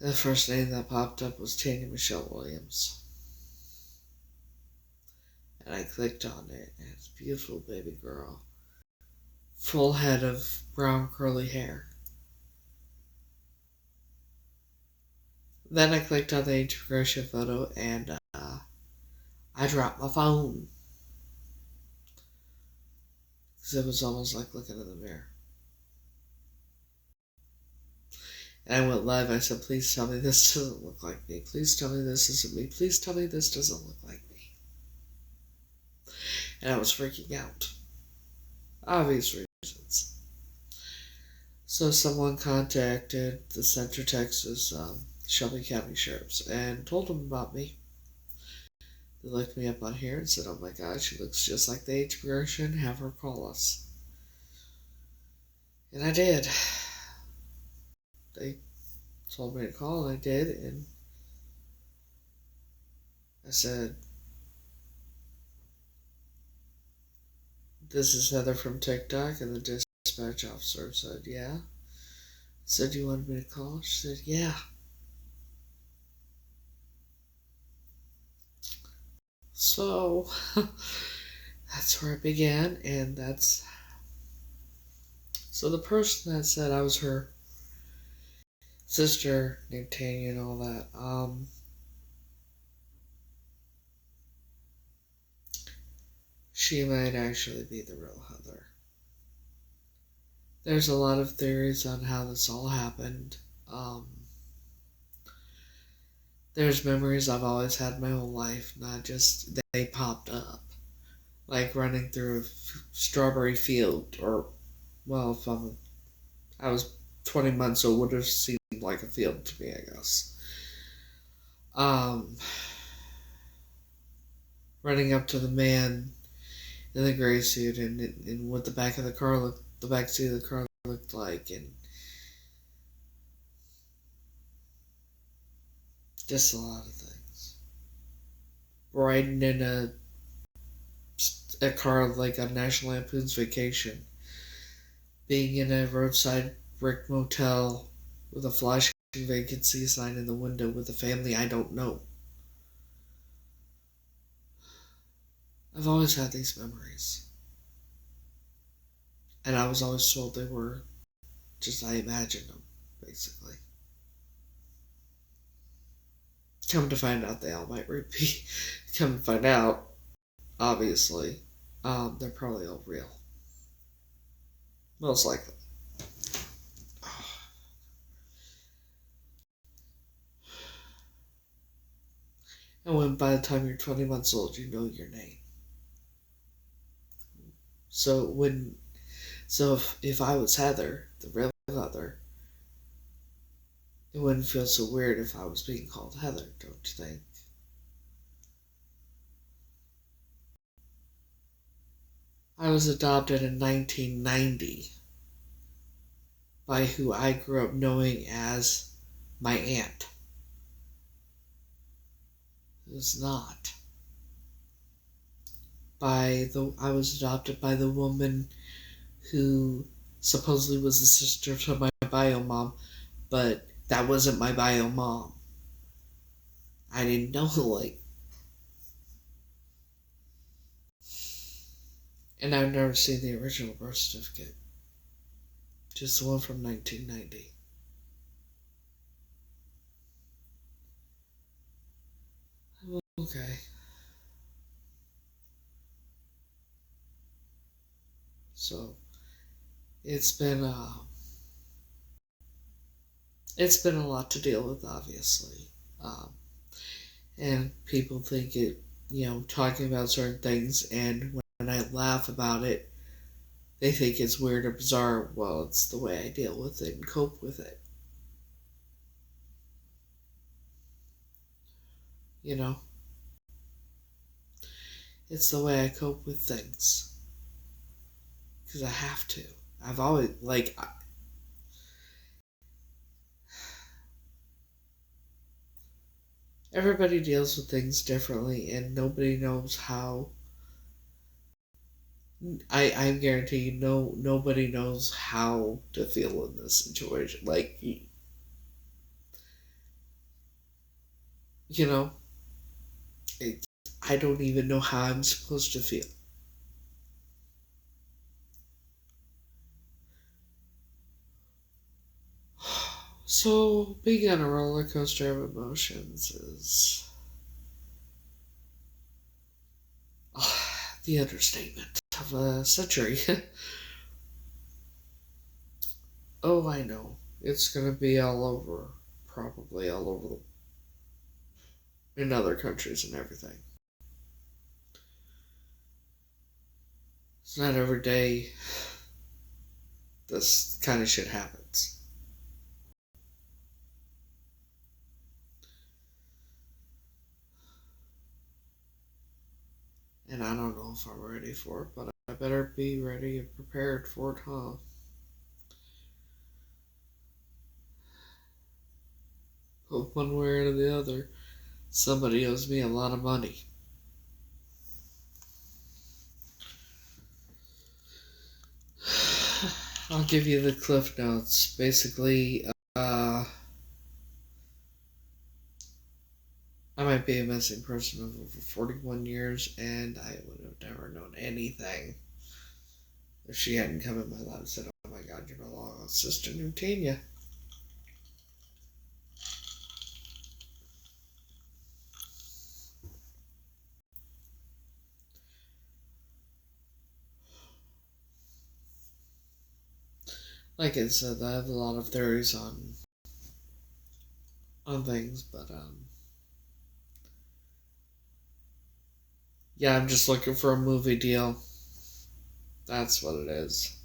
The first name that popped up was Tanya Michelle Williams. And I clicked on it, and it's a beautiful baby girl. Full head of brown curly hair. Then I clicked on the age progression photo, and I dropped my phone. Because it was almost like looking in the mirror. And I went live. I said, please tell me this doesn't look like me. Please tell me this isn't me. Please tell me this doesn't look like me. And I was freaking out. Obvious reasons. So someone contacted the Central Texas Shelby County Sheriffs and told them about me. They looked me up on here and said, oh my God, she looks just like the age progression. Have her call us. And I did. They told me to call, and I did, and I said, this is Heather from TikTok, and the dispatch officer said, yeah. I said, you wanted me to call? She said, yeah. So, that's where it began, and so the person that said I was her sister named Tanya and all that, she might actually be the real Heather. There's a lot of theories on how this all happened. There's memories I've always had my whole life, not just they popped up. Like running through a strawberry field, or, well, if I was 20 months, so it would have seemed like a field to me, I guess. Running up to the man in the gray suit and what the back seat of the car looked like, and just a lot of things. Riding in a car like on National Lampoon's Vacation. Being in a roadside brick motel with a flashing vacancy sign in the window with a family I don't know. I've always had these memories. And I was always told they were just I imagined them, basically. Come to find out, they all might repeat. Come to find out, obviously, they're probably all real. Most likely. And when by the time you're 20 months old, you know your name. So if I was Heather, the real Heather, it wouldn't feel so weird if I was being called Heather, don't you think? I was adopted in 1990 by who I grew up knowing as my aunt. It was not. I was adopted by the woman who supposedly was the sister to my bio mom, but that wasn't my bio mom. I didn't know, and I've never seen the original birth certificate. Just the one from 1990. Okay. So it's been a lot to deal with, obviously, and people think it, talking about certain things, and when I laugh about it, they think it's weird or bizarre. Well, it's the way I deal with it and cope with it. You know, it's the way I cope with things because I have to. I've always everybody deals with things differently, and nobody knows how. I guarantee you, nobody knows how to feel in this situation. Like, you know, it, I don't even know how I'm supposed to feel. So, being on a roller coaster of emotions is the understatement of a century. Oh, I know. It's gonna be all over, probably all over in other countries and everything. It's not every day this kind of shit happens. And I don't know if I'm ready for it, but I better be ready and prepared for it, huh? But one way or the other, somebody owes me a lot of money. I'll give you the cliff notes. Basically, I might be a missing person of over 41 years, and I would have never known anything if she hadn't come in my life and said, "Oh my God, you're my long lost sister, Nutania." Like I said, I have a lot of theories on things, but yeah, I'm just looking for a movie deal. That's what it is.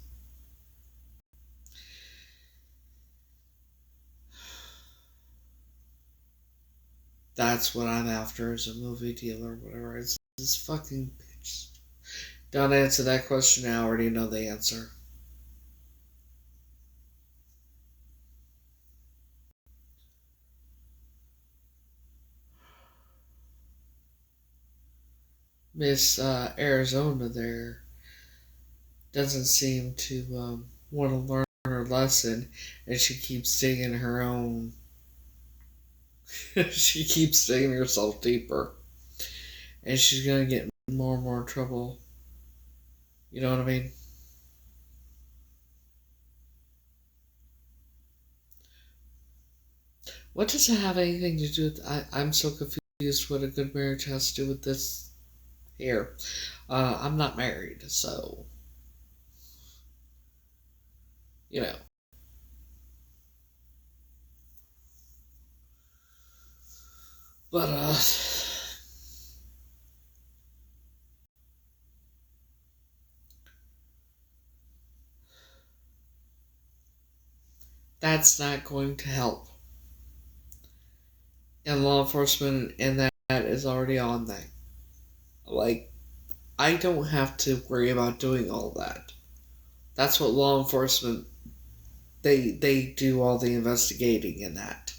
That's what I'm after, is a movie deal or whatever. It's this fucking bitch. Don't answer that question. I already know the answer. Miss Arizona there doesn't seem to want to learn her lesson, and she keeps digging her own. She keeps digging herself deeper, and she's gonna get in more and more trouble. You know what I mean? What does it have anything to do with? I'm so confused. What a good marriage has to do with this here. I'm not married, so you know. But that's not going to help. And law enforcement and that is already on that. Like, I don't have to worry about doing all that. That's what law enforcement they do all the investigating in that.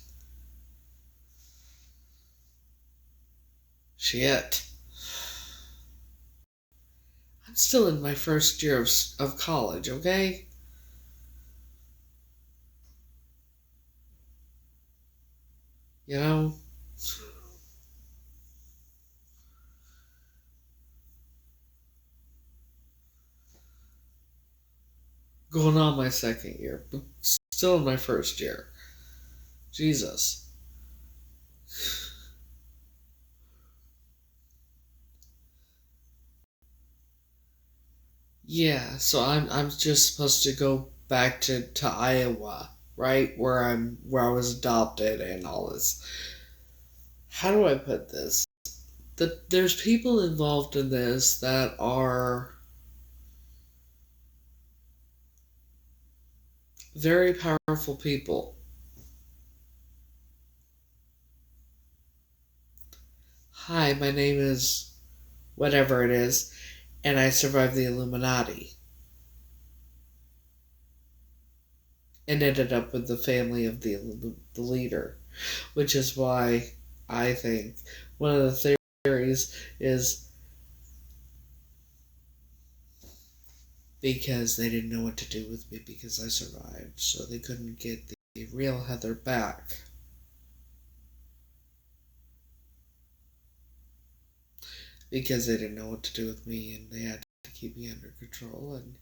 Shit. I'm still in my first year of college, okay? You know? Going on my second year, but still in my first year. Jesus. Yeah, so I'm just supposed to go back to Iowa, right? Where I was adopted and all this. How do I put this? That there's people involved in this that are very powerful people. Hi, my name is whatever it is, and I survived the Illuminati and ended up with the family of the leader, which is why I think one of the theories is because they didn't know what to do with me because I survived, so they couldn't get the real Heather back. Because they didn't know what to do with me and they had to keep me under control and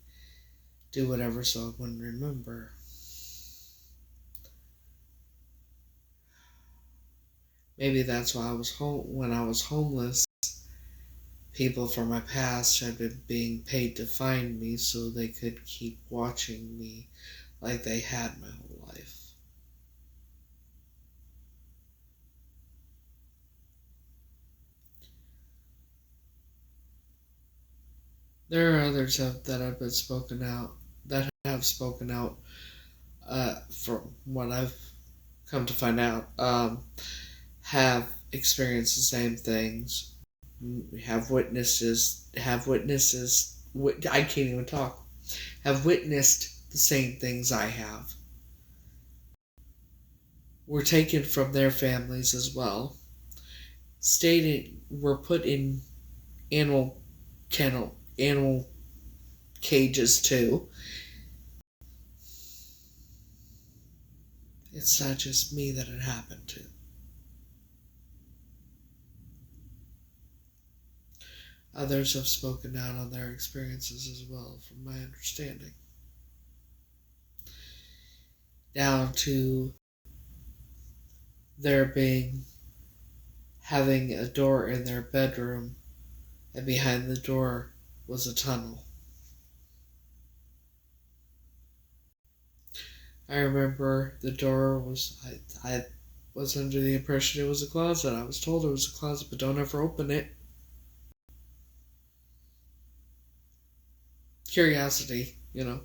do whatever so I wouldn't remember. Maybe that's why when I was homeless, people from my past had been being paid to find me so they could keep watching me like they had my whole life. There are others that have been spoken out, that have spoken out, from what I've come to find out, have experienced the same things, I can't even talk, have witnessed the same things I have, were taken from their families as well, were put in animal animal cages too. It's not just me that it happened to. Others have spoken out on their experiences as well, from my understanding. Down to there having a door in their bedroom, and behind the door was a tunnel. I remember the door was, I was under the impression it was a closet. I was told it was a closet, but don't ever open it. Curiosity, you know.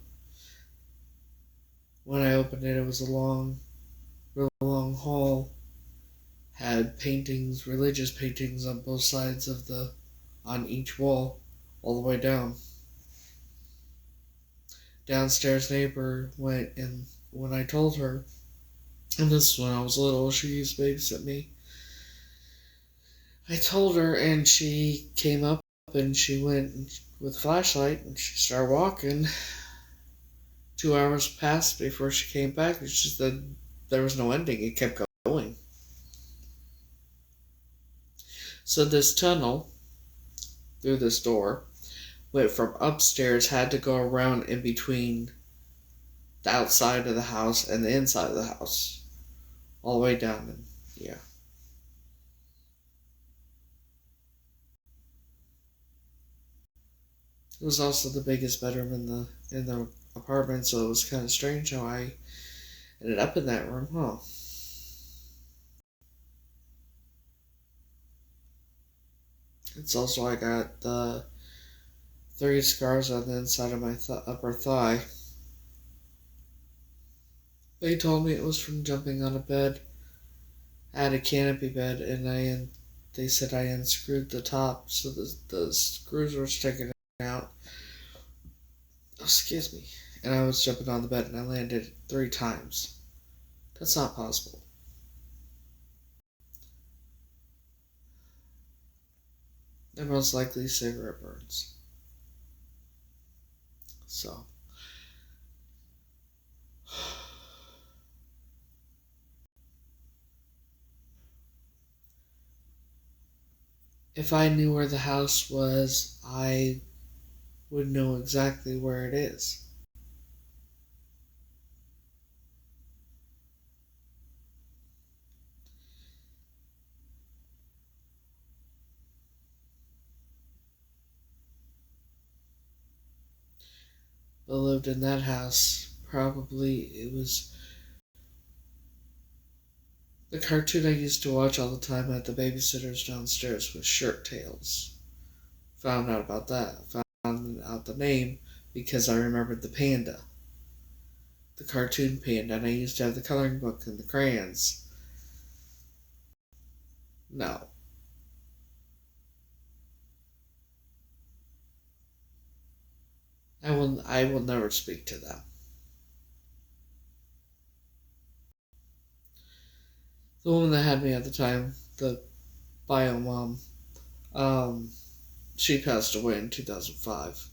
When I opened it, it was real long hall. Had paintings, religious paintings on both sides on each wall, all the way down. Downstairs neighbor went, and when I told her, and this is when I was little, she used to babysit me. I told her, and she came up and she went with a flashlight and she started walking. 2 hours passed before she came back. It's just that there was no ending. It kept going. So this tunnel through this door went from upstairs, had to go around in between the outside of the house and the inside of the house, all the way down. And yeah. It was also the biggest bedroom in the apartment, so it was kind of strange how I ended up in that room, huh? It's also I got the 3 scars on the inside of my upper thigh. They told me it was from jumping on a bed. I had a canopy bed, and they said I unscrewed the top, so the screws were sticking out. Oh, excuse me. And I was jumping on the bed, and I landed 3 times. That's not possible. They're most likely cigarette burns. So. If I knew where the house was, I would know exactly where it is. I lived in that house. Probably it was the cartoon I used to watch all the time at the babysitter's downstairs was Shirt Tales. Found out about that. Found out the name because I remembered the panda. The cartoon panda, and I used to have the coloring book and the crayons. No. I will never speak to them. The woman that had me at the time, the bio mom, she passed away in 2005.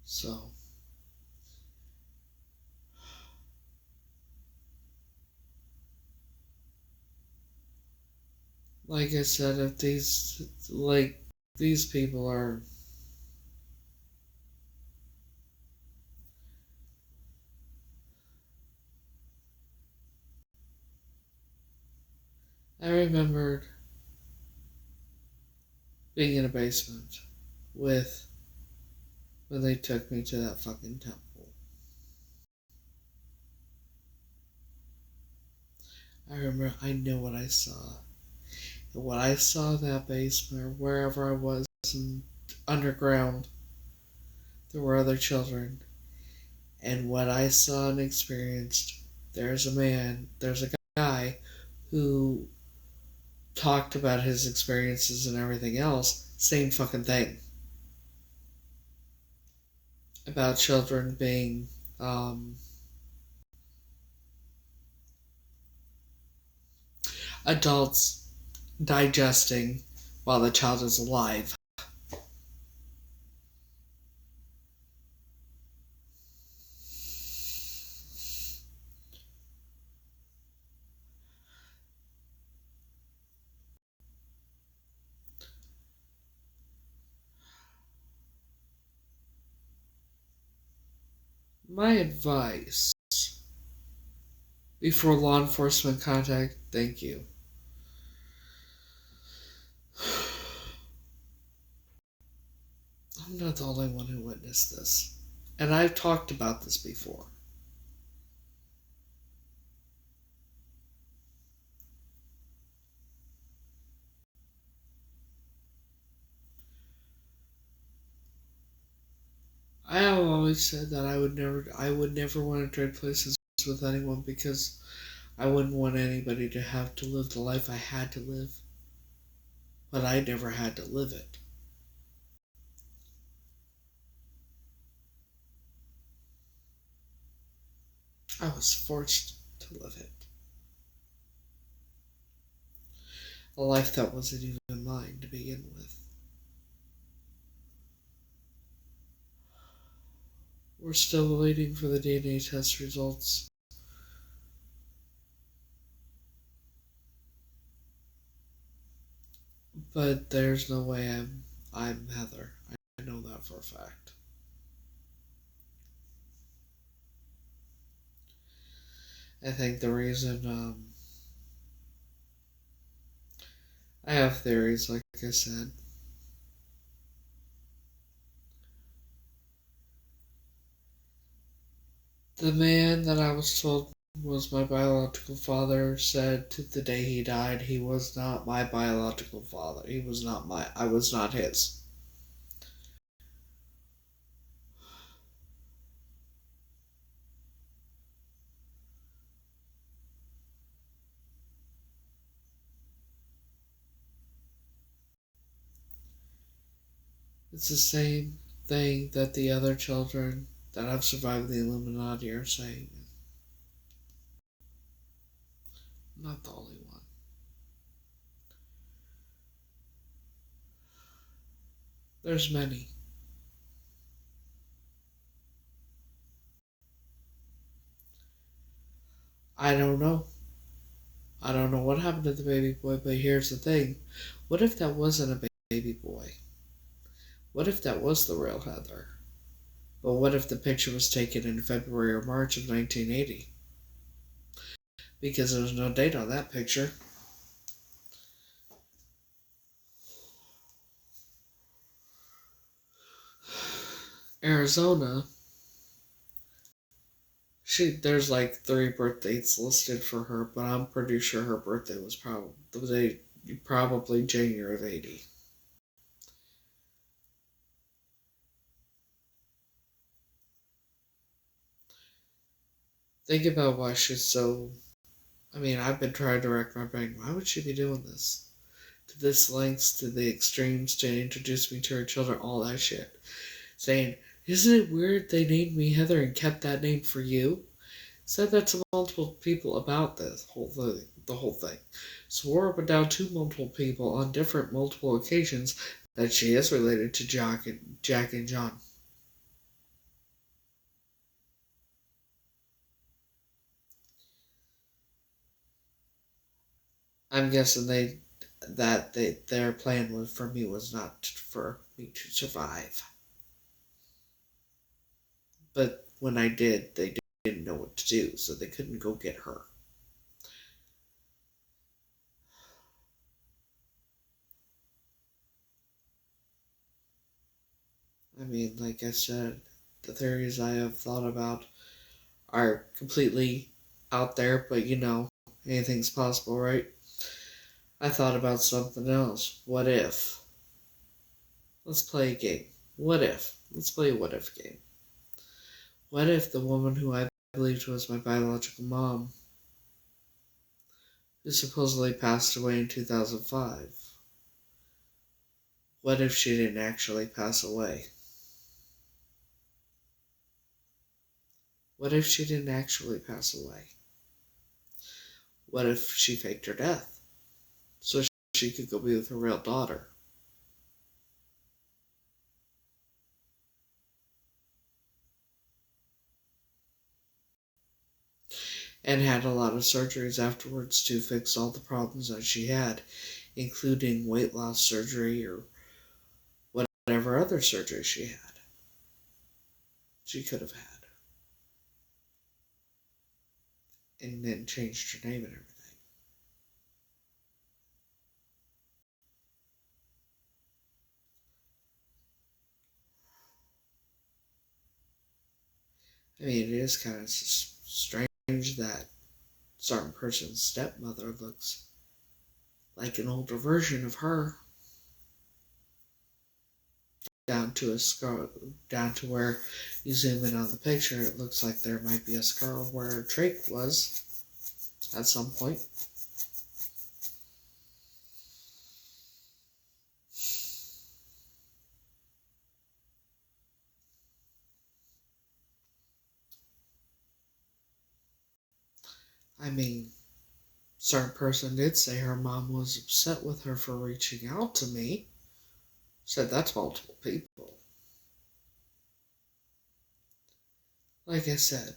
So, like I said, if these people are, I remembered being in a basement with when they took me to that fucking temple. I know what I saw. And what I saw in that basement, or wherever I was in underground, there were other children. And what I saw and experienced, there's a guy who talked about his experiences and everything else, same fucking thing. About children being, adults digesting while the child is alive. My advice before law enforcement contact, thank you. I'm not the only one who witnessed this. And I've talked about this before. I have always said that I would never want to trade places with anyone because I wouldn't want anybody to have to live the life I had to live. But I never had to live it. I was forced to live it. A life that wasn't even mine to begin with. We're still waiting for the DNA test results. But there's no way I'm Heather. I know that for a fact. I think the reason, I have theories, like I said. The man that I was told was my biological father said to the day he died he was not my biological father. I was not his. It's the same thing that the other children that have survived the Illuminati are saying. I'm not the only one. There's many. I don't know. I don't know what happened to the baby boy, but here's the thing. What if that wasn't a baby boy? What if that was the real Heather? But what if the picture was taken in February or March of 1980? Because there was no date on that picture. Arizona, there's like 3 birthdays listed for her, but I'm pretty sure her birthday was probably January of 80. Think about why she's so. I mean, I've been trying to rack my brain. Why would she be doing this? To this lengths, to the extremes, to introduce me to her children, all that shit. Saying, isn't it weird they named me Heather and kept that name for you? Said that to multiple people about the whole thing. Swore up and down to multiple people on different multiple occasions that she is related to Jack and John. I'm guessing their plan was for me was not for me to survive. But when I did, they didn't know what to do, so they couldn't go get her. I mean, like I said, the theories I have thought about are completely out there, but anything's possible, right? I thought about something else. What if? Let's play a game. What if? Let's play a what if game. What if the woman who I believed was my biological mom, who supposedly passed away in 2005, what if she didn't actually pass away? What if she didn't actually pass away? What if she faked her death so she could go be with her real daughter? And had a lot of surgeries afterwards to fix all the problems that she had, including weight loss surgery or whatever other surgery she could have had. And then changed her name and everything. I mean, it is kind of strange that certain person's stepmother looks like an older version of her. Down to where you zoom in on the picture, it looks like there might be a scar where Drake was at some point. I mean, certain person did say her mom was upset with her for reaching out to me. Said that's multiple people. Like I said,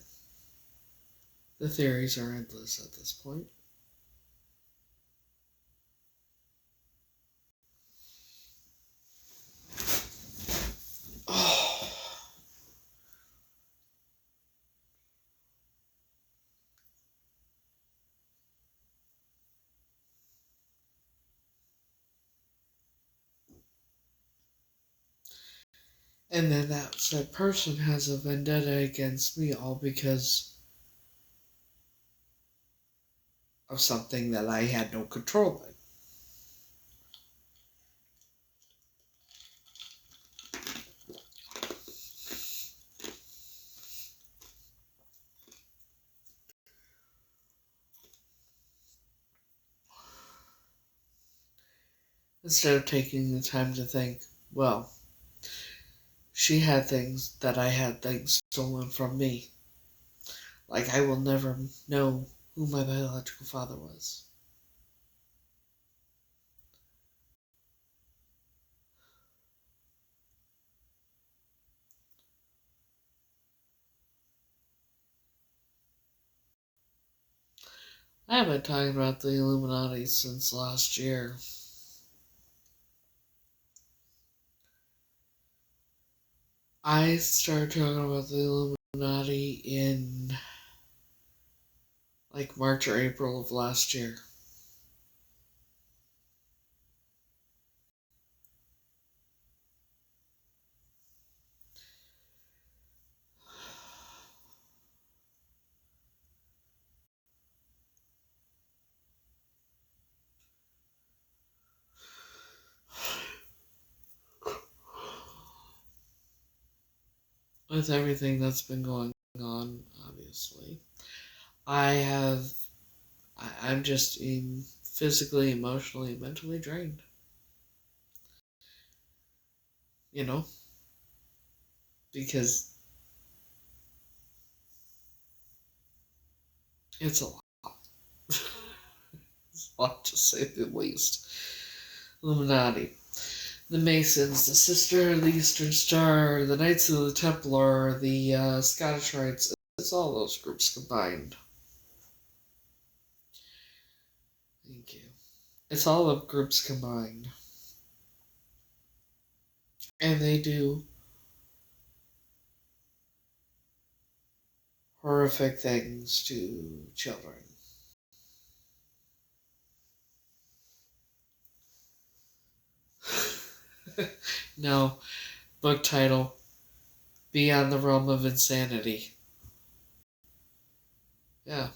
the theories are endless at this point. Oh. And then that said person has a vendetta against me all because of something that I had no control in. Instead of taking the time to think, well, she had things that I had things stolen from me. Like I will never know who my biological father was. I have been talking about the Illuminati since last year. I started talking about the Illuminati in like March or April of last year. with everything that's been going on, obviously, I'm just physically, emotionally, mentally drained. You know? Because it's a lot. It's a lot to say the least. Illuminati. The Masons, the Sister of the Eastern Star, the Knights of the Templar, the Scottish Rites. It's all those groups combined. Thank you. It's all the groups combined. And they do horrific things to children. No, book title, Beyond the Realm of Insanity. Yeah.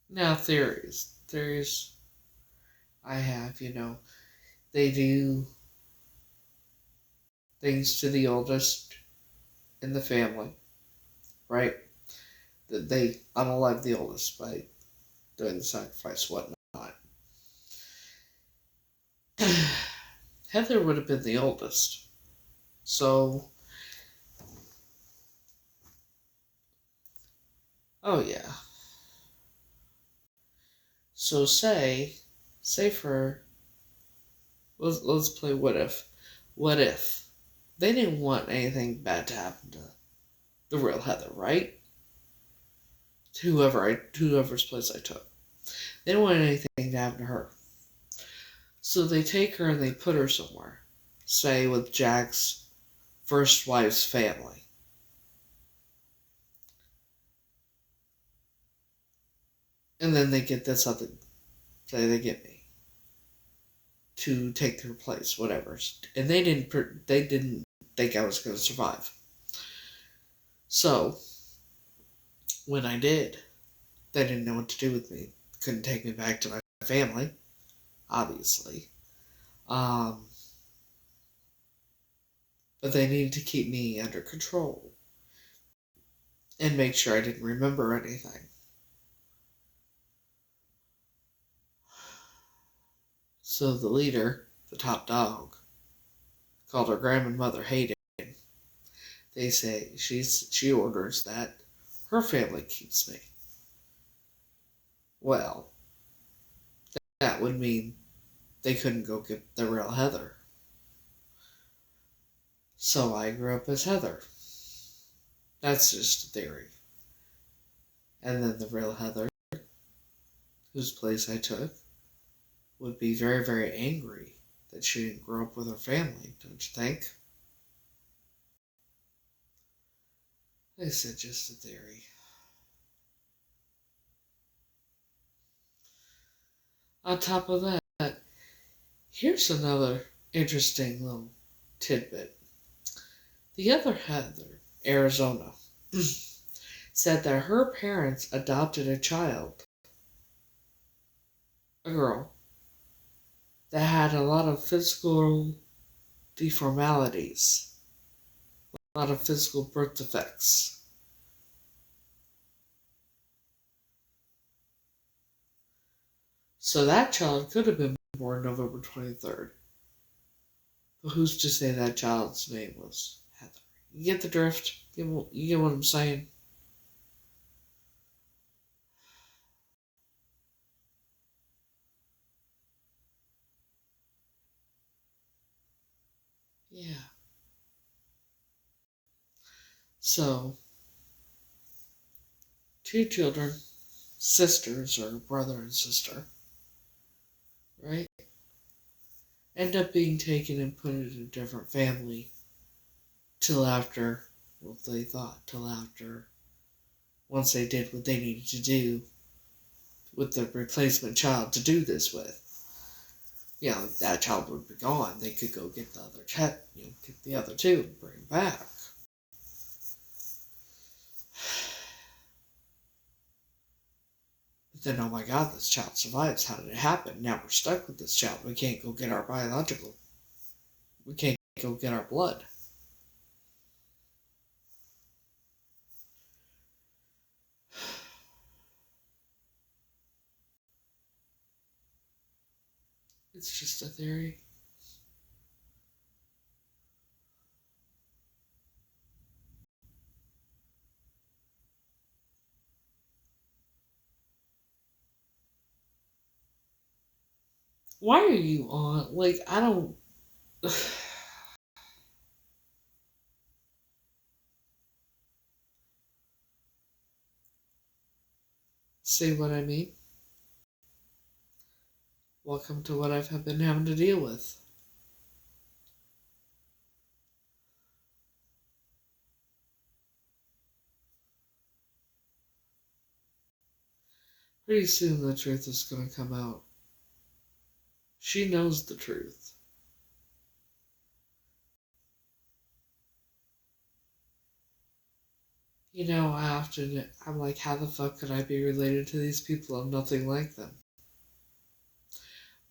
Now, theories. Theories I have, they do things to the oldest in the family, right? That they unalive the oldest by doing the sacrifice, whatnot. Heather would have been the oldest. So, oh yeah. So say for, let's play what if. What if they didn't want anything bad to happen to the real Heather, right? Whoever's place I took. They didn't want anything to happen to her. So they take her and they put her somewhere. Say with Jack's first wife's family. And then they get this other, say they get me to take their place, whatever. And they didn't think I was going to survive. So when I did, they didn't know what to do with me. Couldn't take me back to my family, obviously. But they needed to keep me under control and make sure I didn't remember anything. So the leader, the top dog, called her grandmother Hayden. They say she orders that her family keeps me. Well, that would mean they couldn't go get the real Heather. So I grew up as Heather. That's just a theory. And then the real Heather, whose place I took, would be very, very angry that she didn't grow up with her family, don't you think? I said just a theory. On top of that, here's another interesting little tidbit. The other Heather, Arizona, said that her parents adopted a child, a girl, that had a lot of physical deformalities, a lot of physical birth defects. So that child could have been born November 23rd. But who's to say that child's name was Heather? You get the drift? You get what I'm saying? Yeah. So, two children, sisters or brother and sister, right? End up being taken and put in a different family till after, what they thought, till after, once they did what they needed to do with the replacement child to do this with. That child would be gone. They could go get the other get the other two and bring back. But then, oh my God, this child survives. How did it happen? Now we're stuck with this child. We can't go get our biological. We can't go get our blood. It's just a theory. Why are you on? Like, I don't. See what I mean? Welcome to what I've been having to deal with. Pretty soon the truth is going to come out. She knows the truth. You know, I'm like, how the fuck could I be related to these people? I'm nothing like them.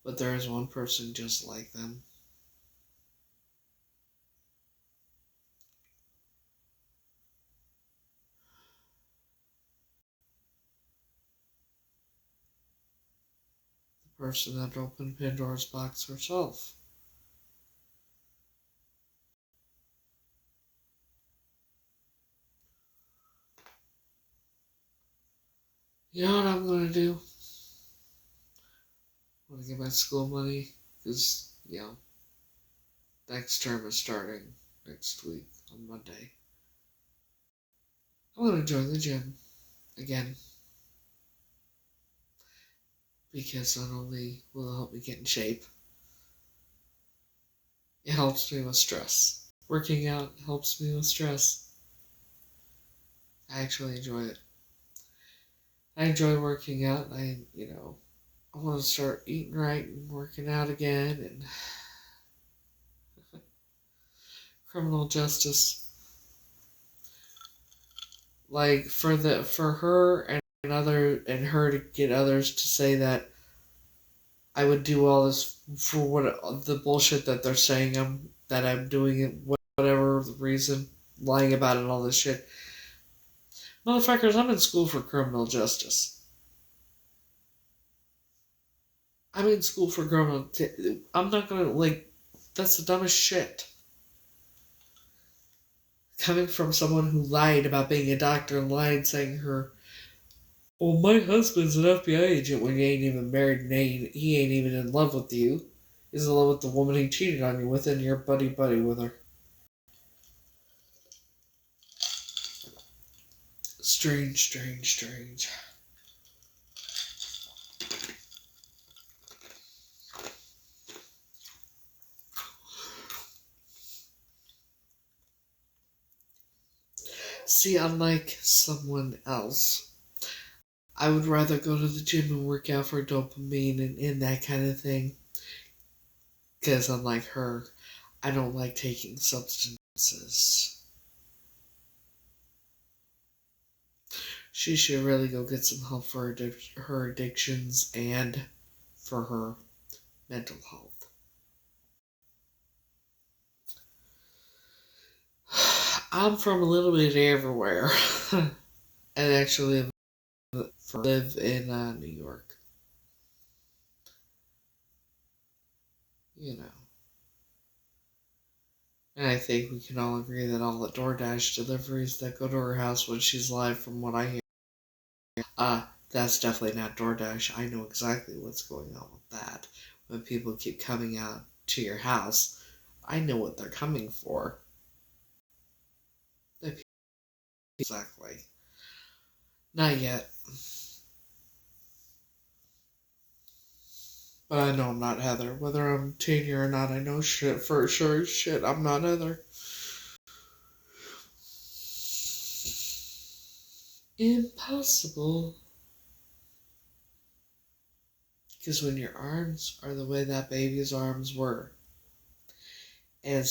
But there is one person just like them. The person that opened Pandora's box herself. You know what I'm going to do? I'm going to get my school money. Because, you know, next term is starting next week on Monday. I'm going to join the gym again. Because not only will it help me get in shape, it helps me with stress. Working out helps me with stress. I actually enjoy it. I enjoy working out. I want to start eating right and working out again. And criminal justice, like for her and her to get others to say that I would do all this for what the bullshit that they're saying that I'm doing it, whatever the reason, lying about it, all this shit. Motherfuckers, I'm in school for criminal justice. I'm in school for I'm not gonna, that's the dumbest shit. Coming from someone who lied about being a doctor and lied saying well, my husband's an FBI agent when you ain't even married and he ain't even in love with you. He's in love with the woman he cheated on you with and you're buddy-buddy with her. Strange. See, unlike someone else, I would rather go to the gym and work out for dopamine and that kind of thing. Because unlike her, I don't like taking substances. She should really go get some help for her addictions and for her mental health. I'm from a little bit everywhere. And actually live in New York. You know. And I think we can all agree that all the DoorDash deliveries that go to her house when she's live, from what I hear, that's definitely not DoorDash. I know exactly what's going on with that. When people keep coming out to your house, I know what they're coming for. Exactly. Not yet. But I know I'm not Heather. Whether I'm Tanya or not, I know shit for sure. Shit, I'm not Heather. Impossible. Because when your arms are the way that baby's arms were, and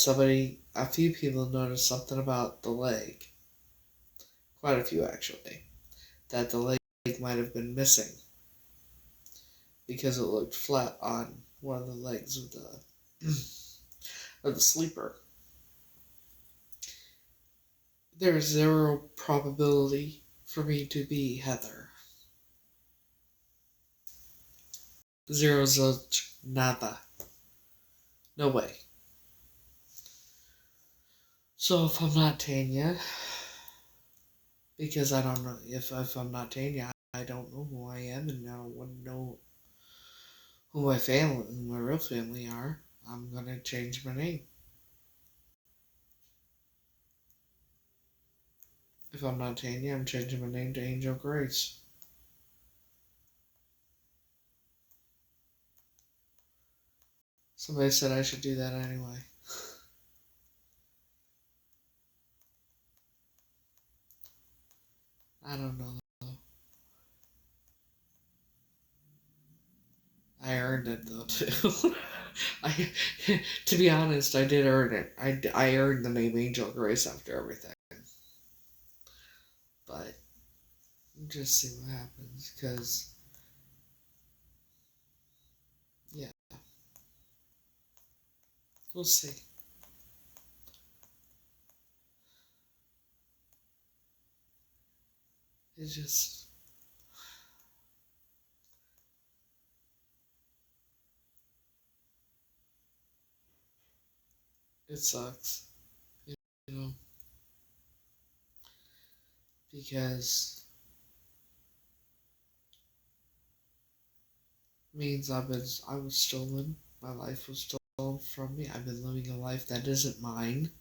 a few people noticed something about the leg, quite a few actually, that the leg might have been missing. because it looked flat on one of the legs of the sleeper. There is zero probability for me to be Heather. Zero, zilch, nada. No way. So if I'm not Tanya, because I don't know, if I'm not Tanya, I don't know who I am, and I don't want to know who my real family are, I'm gonna change my name. If I'm not Tanya, I'm changing my name to Angel Grace. Somebody said I should do that anyway. I don't know though. I earned it though too. To be honest, I did earn it. I earned the name Angel Grace after everything. But just see what happens, because yeah, we'll see. It sucks, you know, because it means I was stolen. My life was stolen from me. I've been living a life that isn't mine.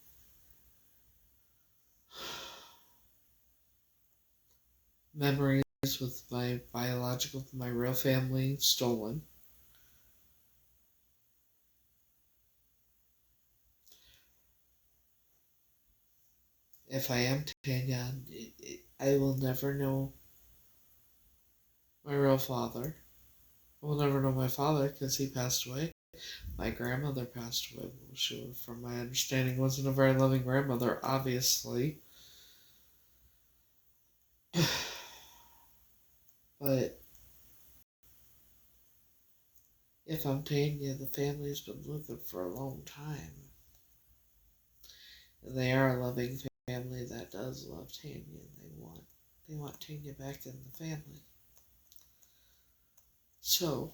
Memories with my real family stolen. If I am Tanya, I will never know my real father. I will never know my father because he passed away. My grandmother passed away. She, from my understanding, wasn't a very loving grandmother, obviously. But if I'm Tanya, the family's been looking for a long time. And they are a loving family that does love Tanya. They want Tanya back in the family. So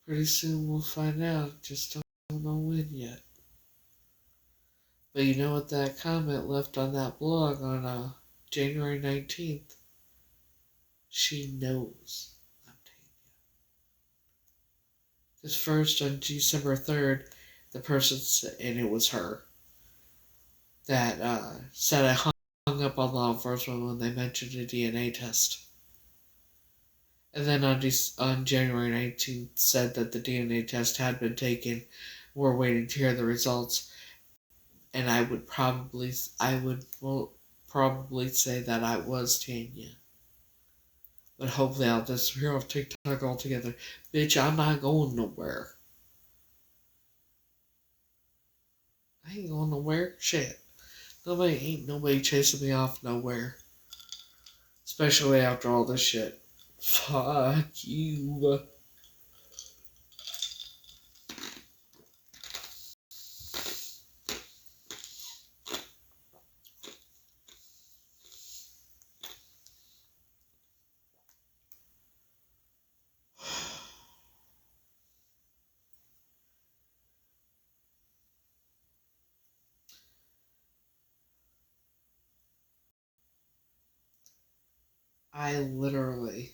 pretty soon we'll find out. Just don't know when yet. But you know what that comment left on that blog on January 19th? She knows I'm Tanya. Because first, on December 3rd, the person said, and it was her, that said I hung up on law enforcement when they mentioned a DNA test. And then on January 19th, said that the DNA test had been taken. We're waiting to hear the results. And I would probably say that I was Tanya. But hopefully I'll disappear off TikTok altogether. Bitch, I'm not going nowhere. I ain't going nowhere. Shit. Ain't nobody chasing me off nowhere. Especially after all this shit. Fuck you. I literally,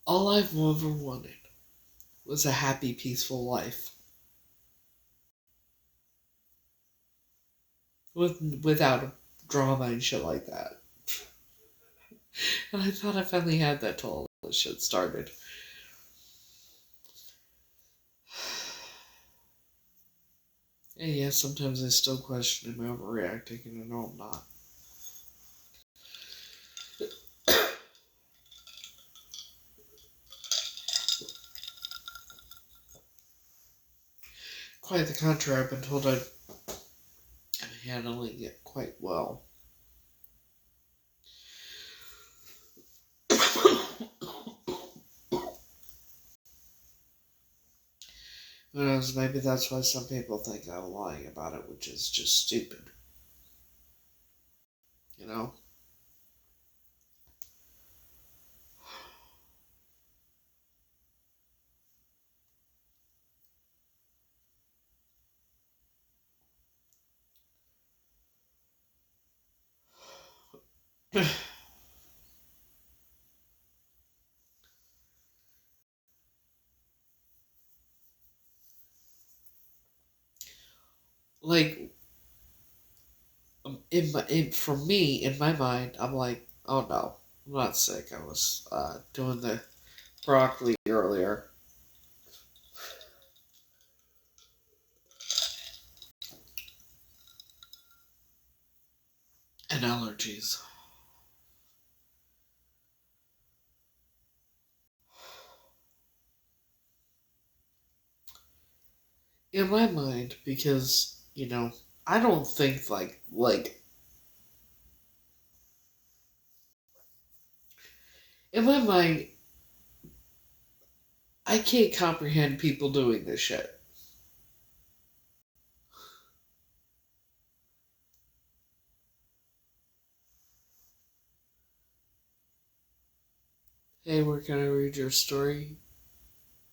all I've ever wanted was a happy, peaceful life. Without drama and shit like that. And I thought I finally had that till all this shit started. And yeah, sometimes I still question, am I overreacting? And I know I'm not. quite the contrary. I've been told I'm handling it quite well. Who knows, maybe that's why some people think I'm lying about it, which is just stupid. You know? Like, for me, in my mind, I'm like, oh no, I'm not sick. I was doing the broccoli earlier. And allergies. In my mind, because, I don't think in my mind, I can't comprehend people doing this shit. Hey, where can I read your story?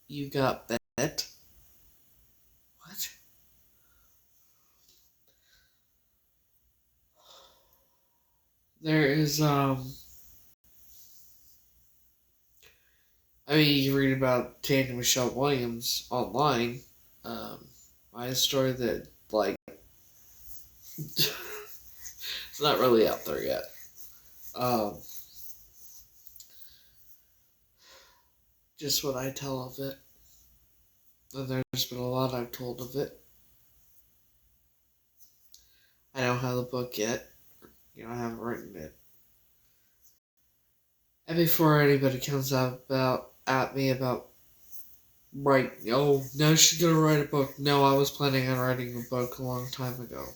You got bet? What? There is, I mean, you can read about Tanya Michelle Williams online. My story that, it's not really out there yet. Um, just what I tell of it. And there's been a lot I've told of it. I don't have the book yet. I haven't written it. And before anybody comes out at me about oh, now she's gonna write a book. No, I was planning on writing a book a long time ago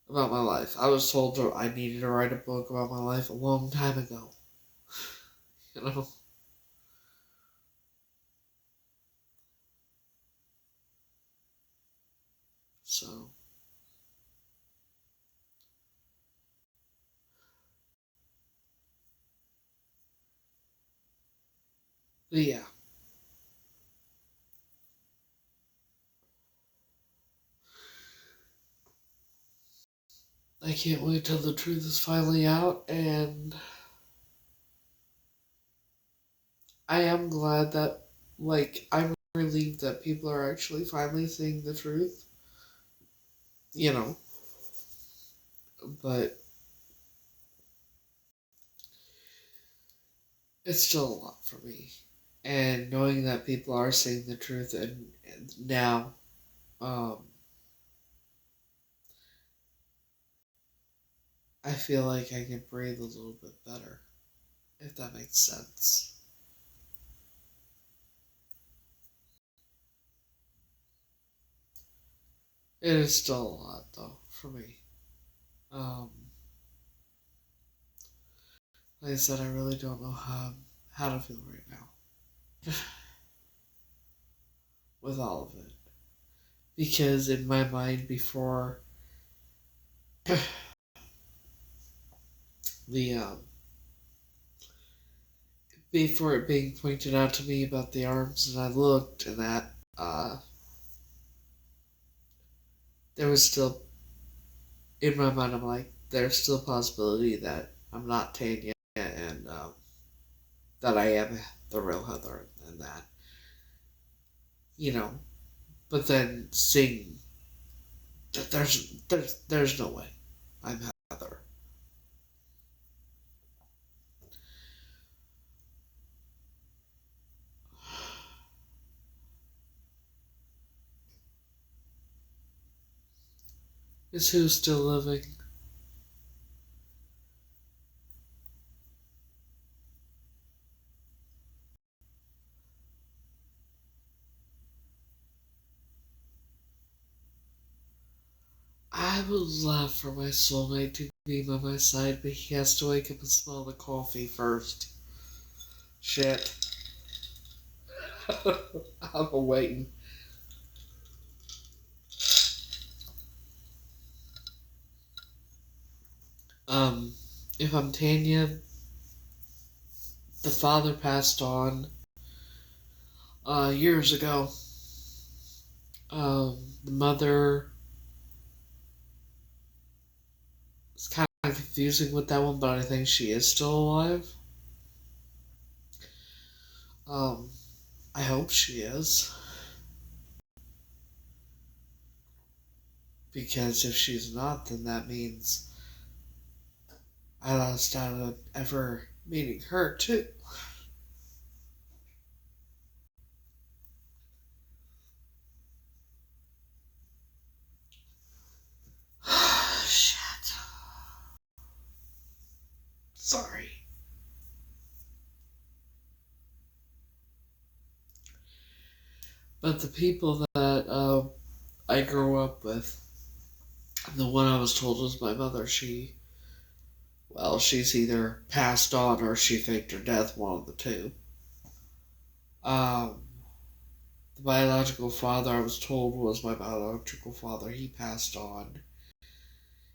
about my life. I was told that I needed to write a book about my life a long time ago. You know? So. But yeah. I can't wait till the truth is finally out, and I am glad that, I'm relieved that people are actually finally seeing the truth. But it's still a lot for me. And knowing that people are seeing the truth and now, I feel like I can breathe a little bit better, if that makes sense. It is still a lot, though, for me. Um, like I said, I really don't know how to feel right now with all of it. Because in my mind, the before it being pointed out to me about the arms, and I looked, and that there was still in my mind. I'm like, there's still a possibility that I'm not Tanya, and that I am the real Heather, and that you know. But then seeing that there's no way I'm Heather. Is who still living? I would love for my soulmate to be by my side, but he has to wake up and smell the coffee first. Shit. I'm waiting. If I'm Tanya, the father passed on years ago. The mother is kind of confusing with that one, but I think she is still alive. I hope she is. Because if she's not, then that means I lost out on ever meeting her, too. Shit. Sorry. But the people that I grew up with, the one I was told was my mother, she's either passed on or she faked her death, one of the two. The biological father I was told was my biological father. He passed on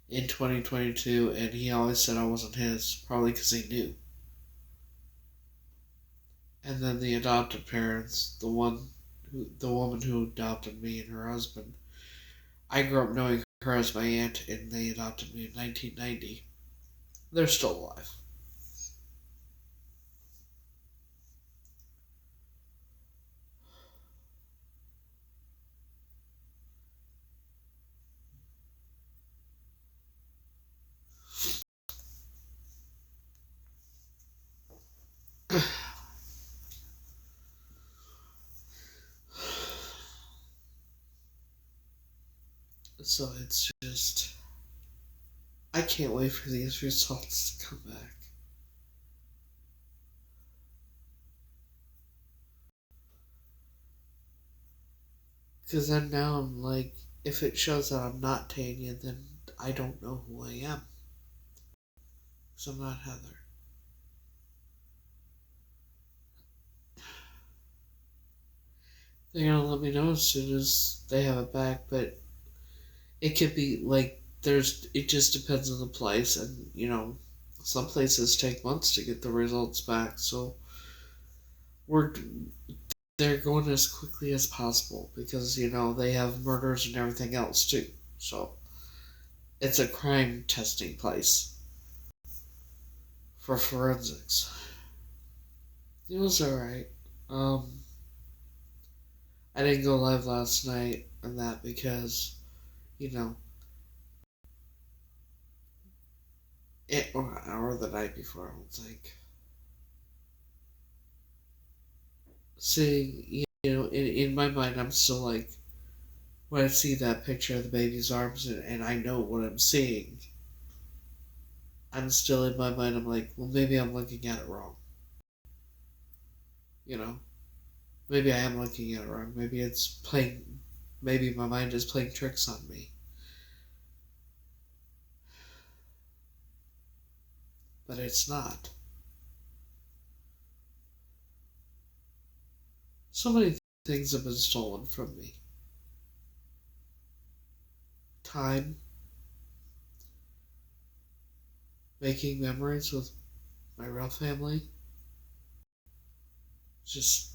in 2022, and he always said I wasn't his, probably because he knew. And then the adopted parents, the woman who adopted me and her husband, I grew up knowing her as my aunt, and they adopted me in 1990. They're still alive. So it's just, I can't wait for these results to come back. Because then now I'm like, if it shows that I'm not Tanya, then I don't know who I am. Because I'm not Heather. They're gonna let me know as soon as they have it back, but it could be like, it just depends on the place, and some places take months to get the results back, so they're going as quickly as possible because they have murders and everything else too. So it's a crime testing place for forensics. It was alright. I didn't go live last night and that because or the night before, I don't think. Seeing, in my mind, I'm still like, when I see that picture of the baby's arms and I know what I'm seeing, I'm still in my mind, I'm like, well, maybe I'm looking at it wrong. Maybe I am looking at it wrong. Maybe my mind is playing tricks on me. But it's not. So many things have been stolen from me. Time, making memories with my real family, just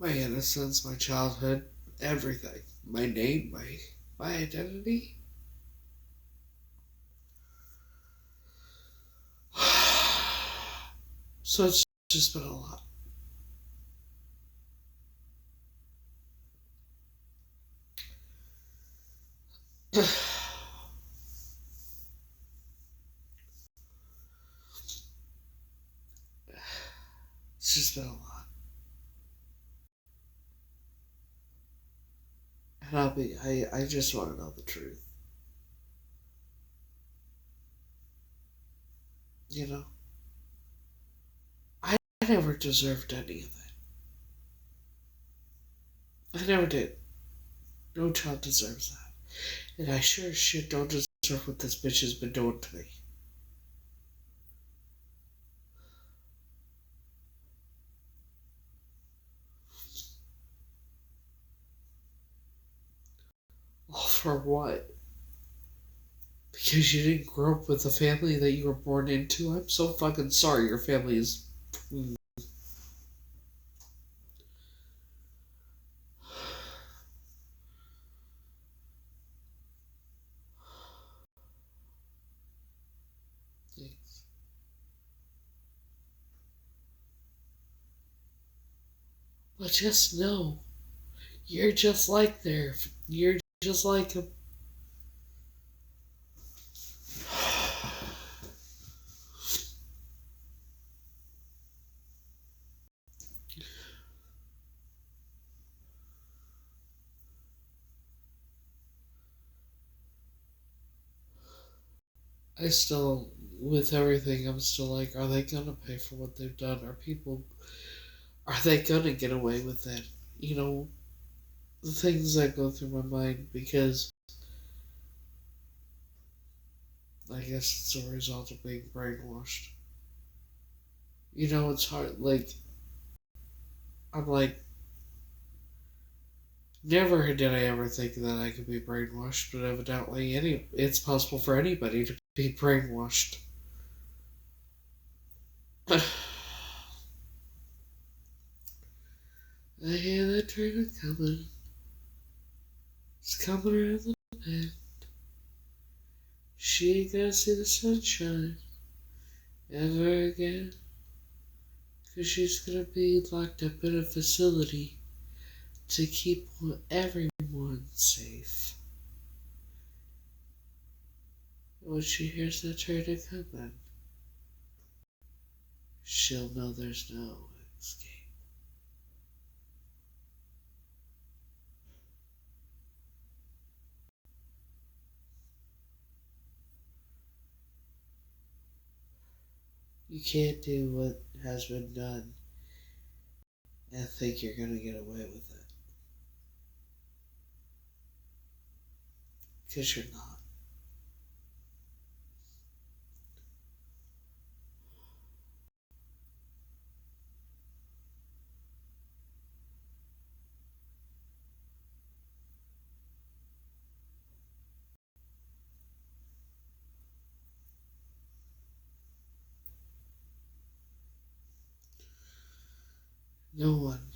my innocence, my childhood, everything. My name, my identity. So it's just been a lot. It's just been a lot. And I just want to know the truth. You know, I never deserved any of it. I never did. No child deserves that. And I sure as shit don't deserve what this bitch has been doing to me. All for what? Because you didn't grow up with the family that you were born into? I'm so fucking sorry your family is... But just know, you're just like there. You're just like him. I still, with everything, I'm still like, are they gonna pay for what they've done? Are they gonna get away with it? You know, the things that go through my mind because I guess it's a result of being brainwashed. You know, it's hard. Like, I'm like, never did I ever think that I could be brainwashed, but evidently, it's possible for anybody to be brainwashed. I hear that train coming. It's coming around the bend. She ain't gonna see the sunshine ever again. 'Cause she's gonna be locked up in a facility to keep everyone safe. When she hears that train coming, she'll know there's no escape. You can't do what has been done and think you're gonna get away with it. 'Cause you're not. No one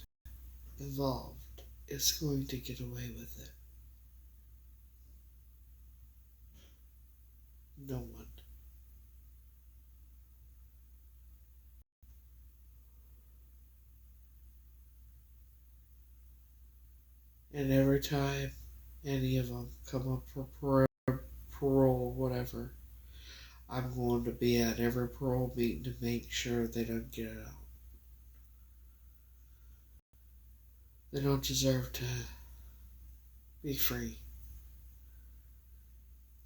involved is going to get away with it. No one. And every time any of them come up for parole, whatever, I'm going to be at every parole meeting to make sure they don't get it out. They don't deserve to be free.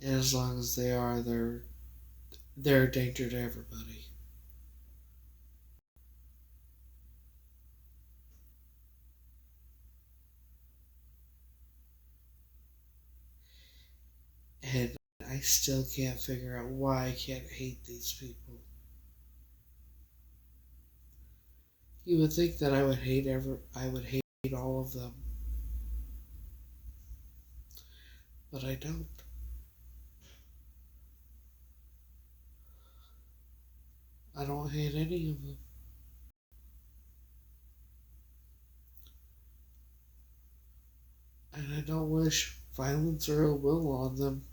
And as long as they are, they're a danger to everybody. And I still can't figure out why I can't hate these people. You would think that I would hate all of them. But I don't. I don't hate any of them. And I don't wish violence or ill will on them.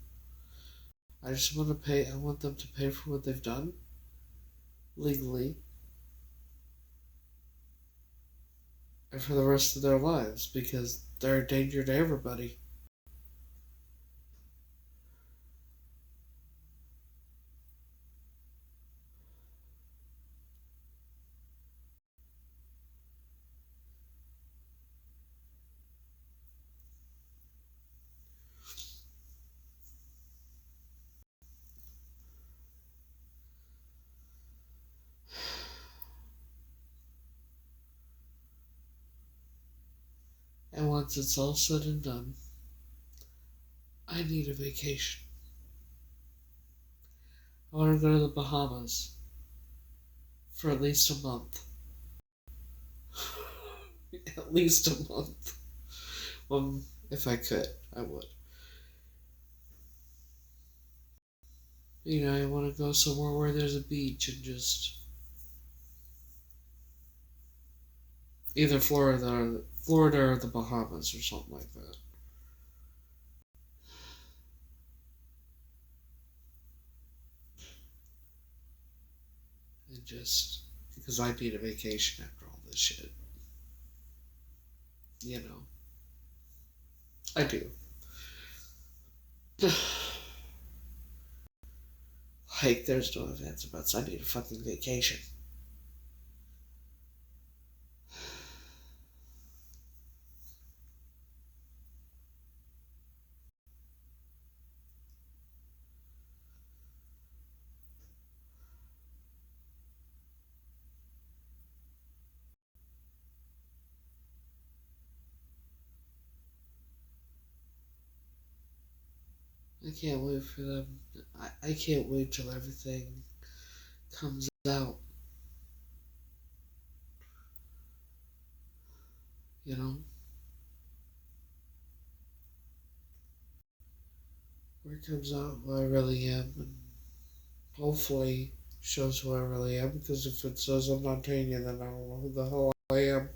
I want them to pay for what they've done legally and for the rest of their lives because they're a danger to everybody. once it's all said and done, I need a vacation. I want to go to the Bahamas for at least a month. At least a month. Well, if I could, I would. I want to go somewhere where there's a beach and just either Florida or the Bahamas or something like that. And just because I need a vacation after all this shit. I do. Like, there's no ifs, buts. I need a fucking vacation. I can't wait for them. I can't wait till everything comes out. Where it comes out who I really am, and hopefully shows who I really am, because if it says I'm not Tanya, then I don't know who the hell I am.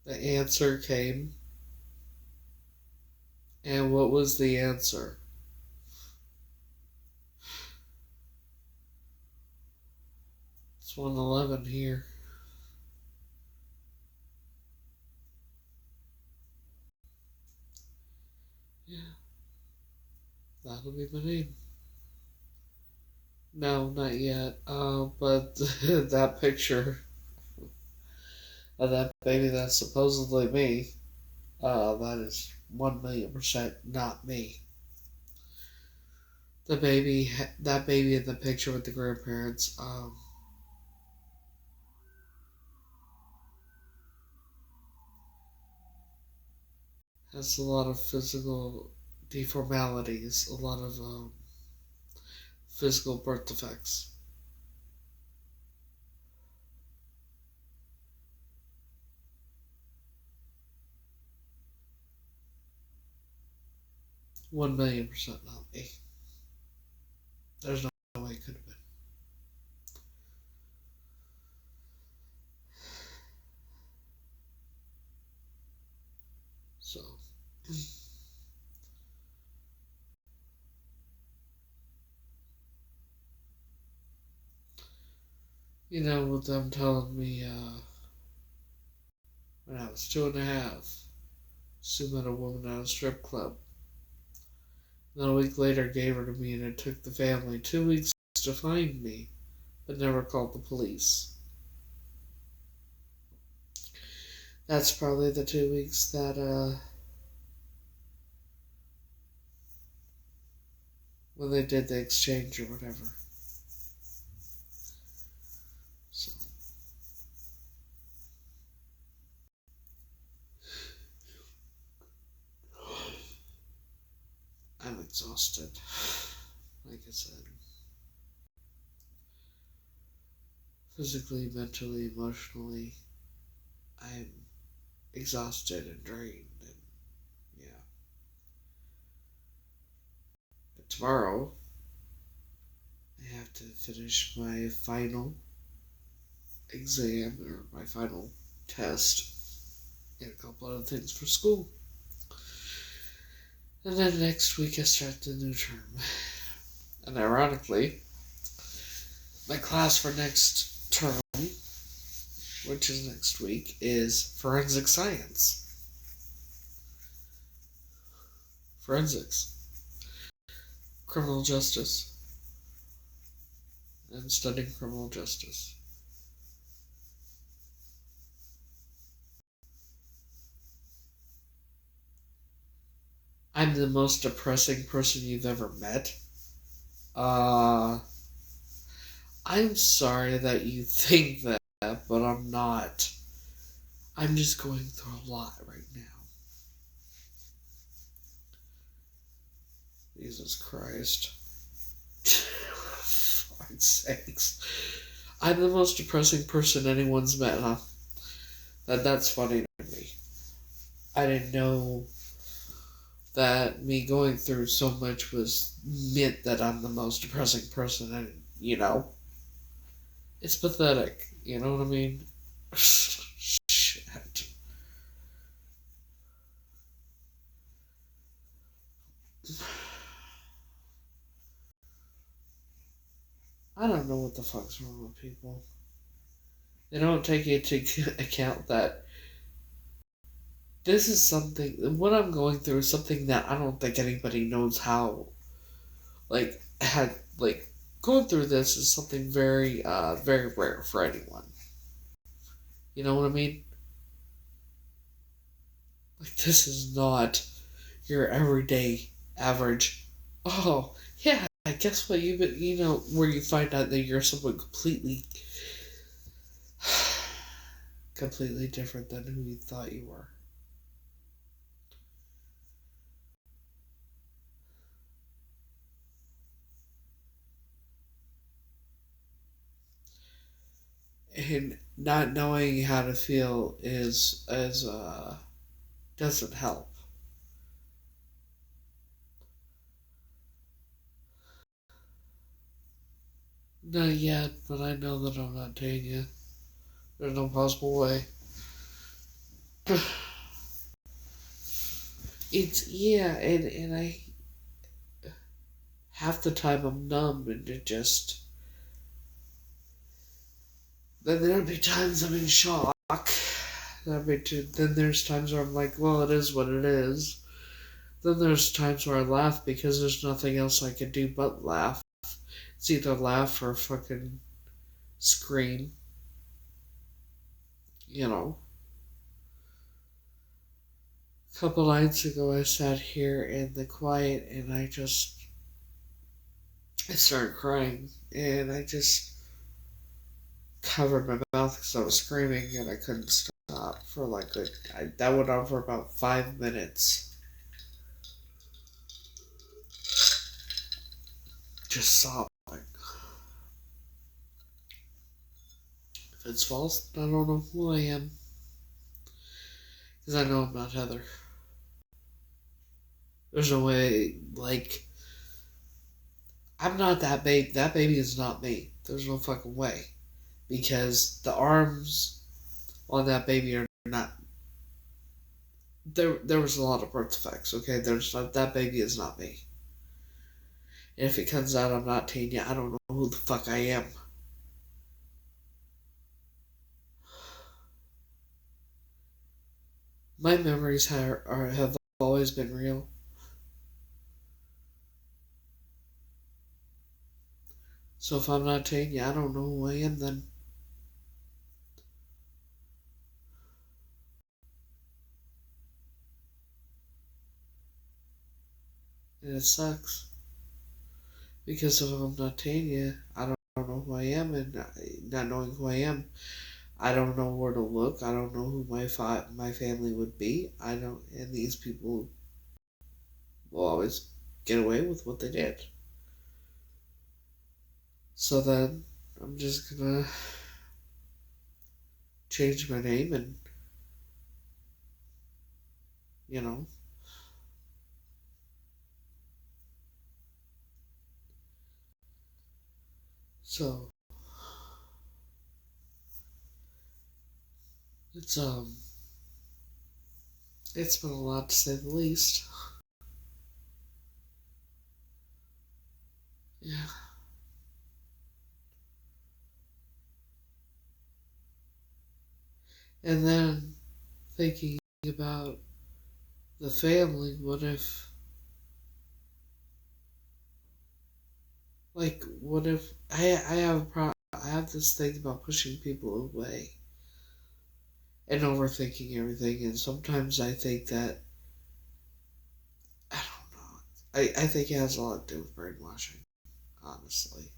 The answer came. And what was the answer? It's 1:11 here. Yeah. That'll be my name. No, not yet. But that picture of that baby that's supposedly me, that is 1,000,000% not me. That baby in the picture with the grandparents, has a lot of physical deformalities, a lot of physical birth defects. $1,000,000% not me. There's no way it could have been. So, with them telling me when I was 2.5, Sue met a woman at a strip club. Then a week later gave her to me, and it took the family 2 weeks to find me, but never called the police. That's probably the 2 weeks that, when they did the exchange or whatever. So, I'm exhausted. Like I said. Physically, mentally, emotionally, I'm exhausted and drained, and yeah. But tomorrow, I have to finish my final exam, or my final test, and a couple other things for school. And then next week I start the new term. And ironically, my class for next term, which is next week, is forensic science. Forensics. Criminal justice. I'm studying criminal justice. I'm the most depressing person you've ever met. I'm sorry that you think that, but I'm not. I'm just going through a lot right now. Jesus Christ. For fuck's sakes. I'm the most depressing person anyone's met, huh? That's funny to me. I didn't know that me going through so much meant that I'm the most depressing person, and it's pathetic. You know what I mean? Shit. I don't know what the fuck's wrong with people. They don't take into account that this is something. What I'm going through is something that I don't think anybody knows how. Going through this is something very, very rare for anyone. You know what I mean? Like, this is not your everyday average. Oh, yeah, guess what? Where you find out that you're someone completely different than who you thought you were. And not knowing how to feel doesn't help. Not yet, but I know that I'm not dating you. There's no possible way. And I half the time I'm numb and it just. Then there'll be times I'm in shock. Then there's times where I'm like, well, it is what it is. Then there's times where I laugh because there's nothing else I can do but laugh. It's either laugh or fucking scream. A couple nights ago I sat here in the quiet and I started crying and I just covered my mouth because I was screaming and I couldn't stop for that went on for about 5 minutes. Just sobbing. If it's false, I don't know who I am. Because I know I'm not Heather. There's no way, I'm not that baby. That baby is not me. There's no fucking way. Because the arms on that baby are not. There was a lot of birth defects, okay? That baby is not me. And if it comes out I'm not Tanya, I don't know who the fuck I am. My memories have always been real. So if I'm not Tanya, I don't know who I am then. And it sucks. Because if I'm not Tanya, I don't know who I am, and not knowing who I am, I don't know where to look. I don't know who my family would be. And these people will always get away with what they did. So then, I'm just gonna change my name and, So, it's been a lot to say the least. Yeah. And then thinking about the family, what if I have this thing about pushing people away and overthinking everything, and sometimes I think that I I think it has a lot to do with brainwashing, honestly.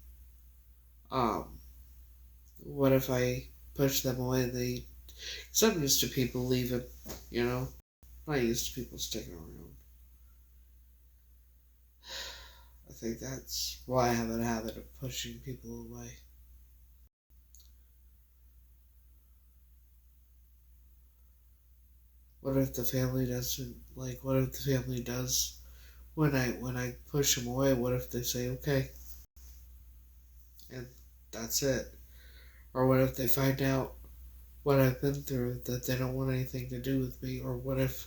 What if I push them away? Because I'm used to people leaving, you know? I'm not used to people sticking around. I think that's why I have a habit of pushing people away. What if the family doesn't like? What if the family does when I push them away? What if they say okay, and that's it? Or what if they find out what I've been through that they don't want anything to do with me? Or what if,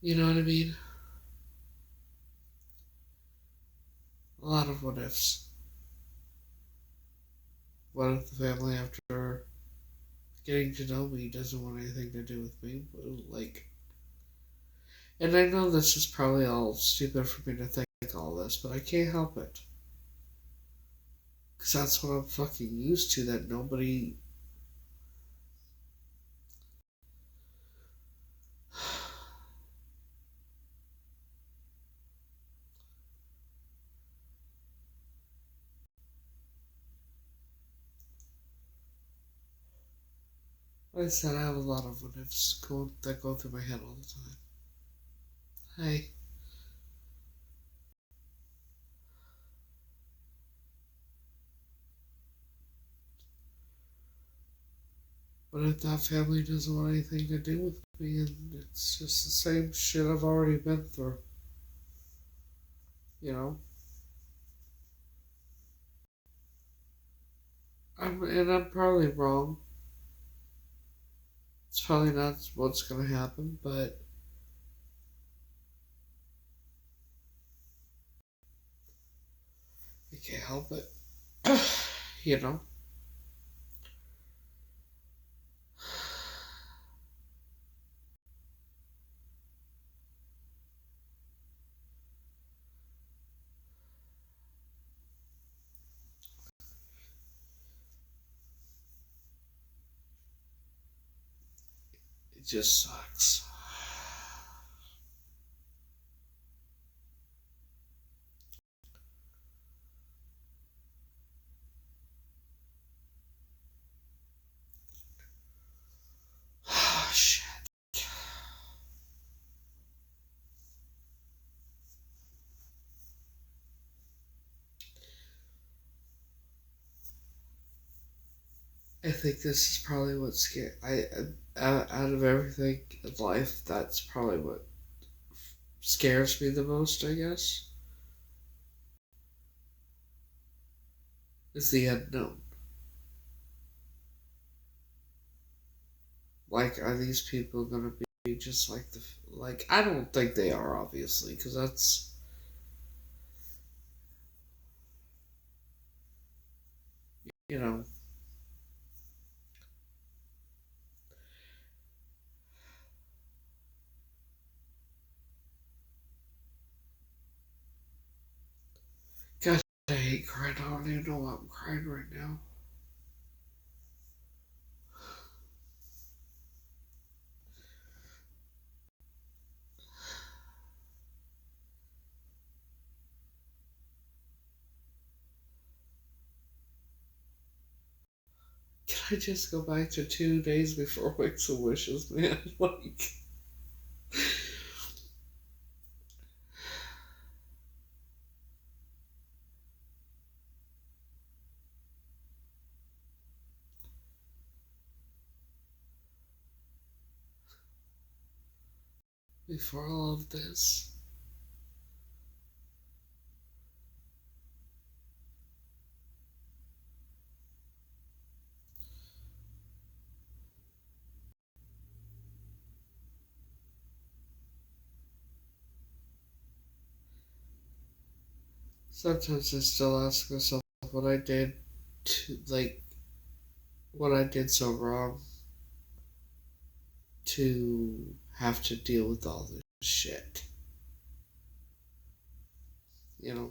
you know what I mean? A lot of what ifs. What if the family, after getting to know me, doesn't want anything to do with me? Like, and I know this is probably all stupid for me to think all this, but I can't help it. Because that's what I'm fucking used to, that nobody. Like I said, I have a lot of what ifs that go through my head all the time. Hey, what if that family doesn't want anything to do with me and it's just the same shit I've already been through? You know? I'm probably wrong. It's probably not what's gonna happen, but I can't help it. You know? It just sucks. Shit. I think this is probably what out of everything in life, that's probably what scares me the most, I guess, is the unknown. Like, are these people gonna be just like like? I don't think they are, obviously, because that's, you know, God, I hate crying. I don't even know why I'm crying right now. Can I just go back to 2 days before Wicks and Wishes, man? Like, before all of this. Sometimes I still ask myself what I did like, what I did so wrong to have to deal with all this shit. You know,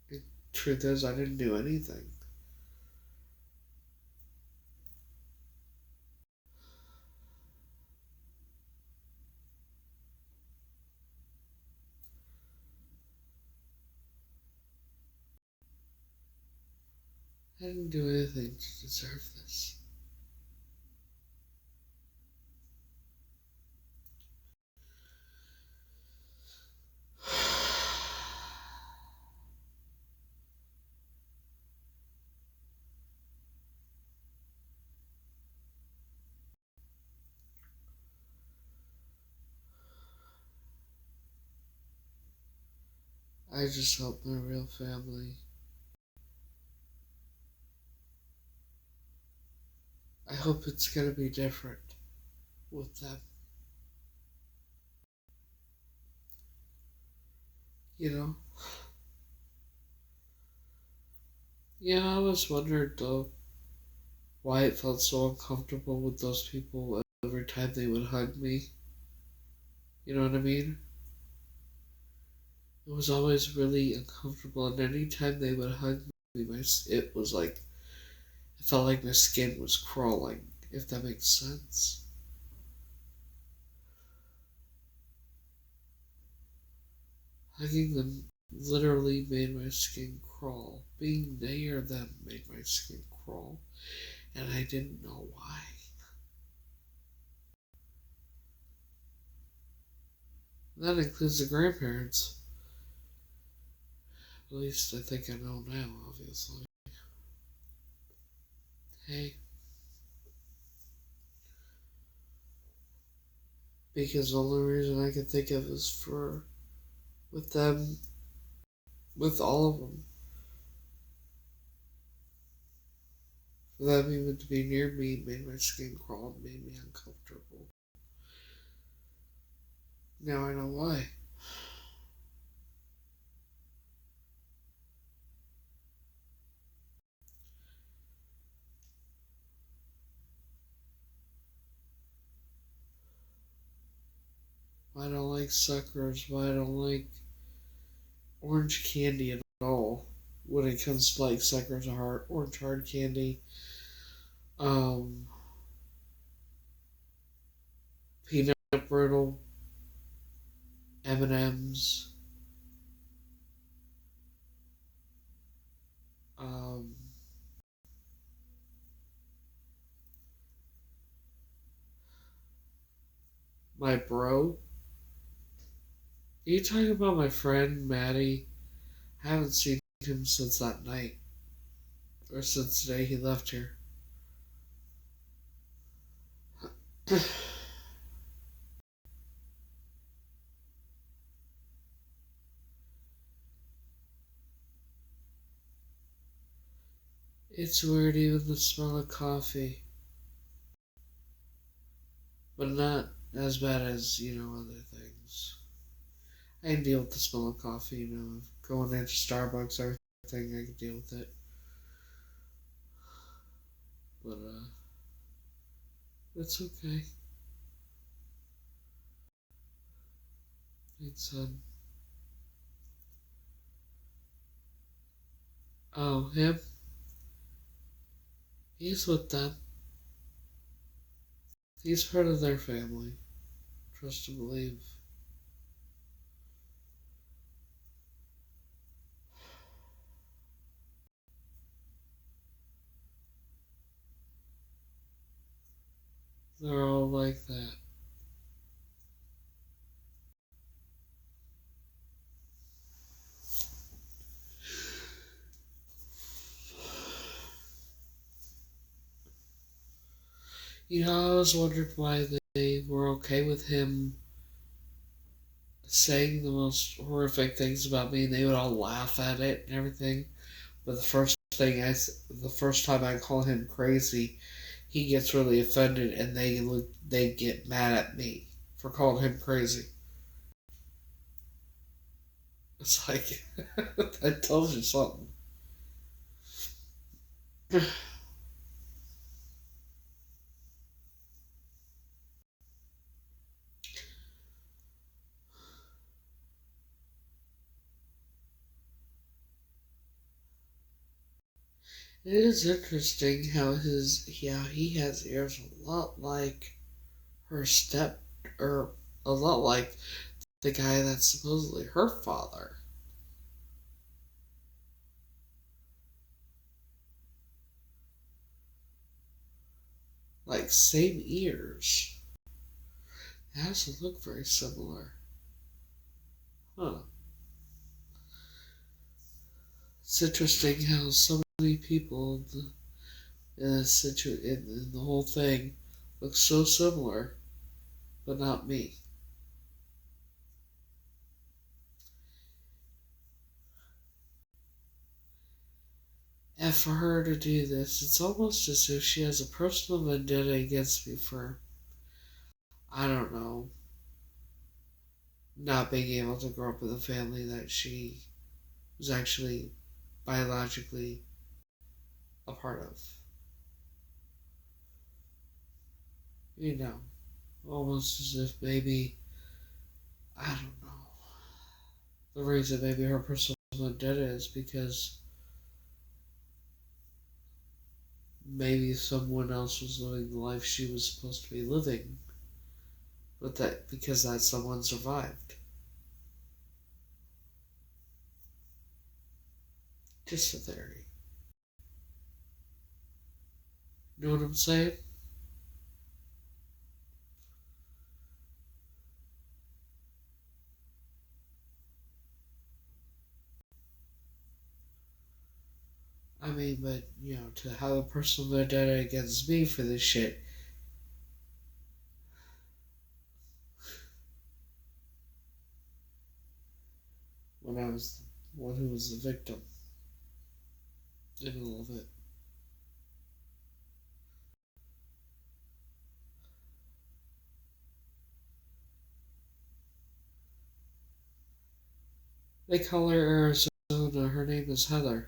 the truth is, I didn't do anything. I didn't do anything to deserve this. I just helped my real family. I hope it's gonna be different with them. You know? Yeah, I always wondered though why it felt so uncomfortable with those people every time they would hug me. You know what I mean? It was always really uncomfortable, and any time they would hug me, it was like, it felt like my skin was crawling, if that makes sense. Hugging them literally made my skin crawl. Being near them made my skin crawl, and I didn't know why. That includes the grandparents. At least I think I know now, obviously. Hey. Because the only reason I could think of is with them, with all of them. For them even to be near me made my skin crawl and made me uncomfortable. Now I know why. Why I don't like suckers, why I don't like orange candy at all. When it comes to like suckers or orange hard candy. Peanut brittle, M&M's, um, my bro. Are you talking about my friend Maddie? I haven't seen him since that night. Or since the day he left here. It's weird even the smell of coffee. But not as bad as, other things. I can deal with the smell of coffee, going into Starbucks, everything, I can deal with it. But, it's okay. Thanks, son. Oh, him? He's with them. He's part of their family. Trust and believe. They're all like that. I always wondered why they were okay with him saying the most horrific things about me, and they would all laugh at it and everything. But the first time I call him crazy, he gets really offended, and they get mad at me for calling him crazy. It's like I told you something. It is interesting how he has ears a lot like her or a lot like the guy that's supposedly her father. Like, same ears. It doesn't look very similar. Huh. It's interesting how so many people in the whole thing look so similar, but not me. And for her to do this, it's almost as if she has a personal vendetta against me for, I don't know, not being able to grow up with a family that she was actually biologically a part of. You know, almost as if maybe, I don't know, the reason maybe her personal vendetta is because maybe someone else was living the life she was supposed to be living, but that because that someone survived. Just a theory. You know what I'm saying? I mean, but, to have a personal vendetta against me for this shit, when I was the one who was the victim in all of it. They call her Arizona. Her name is Heather.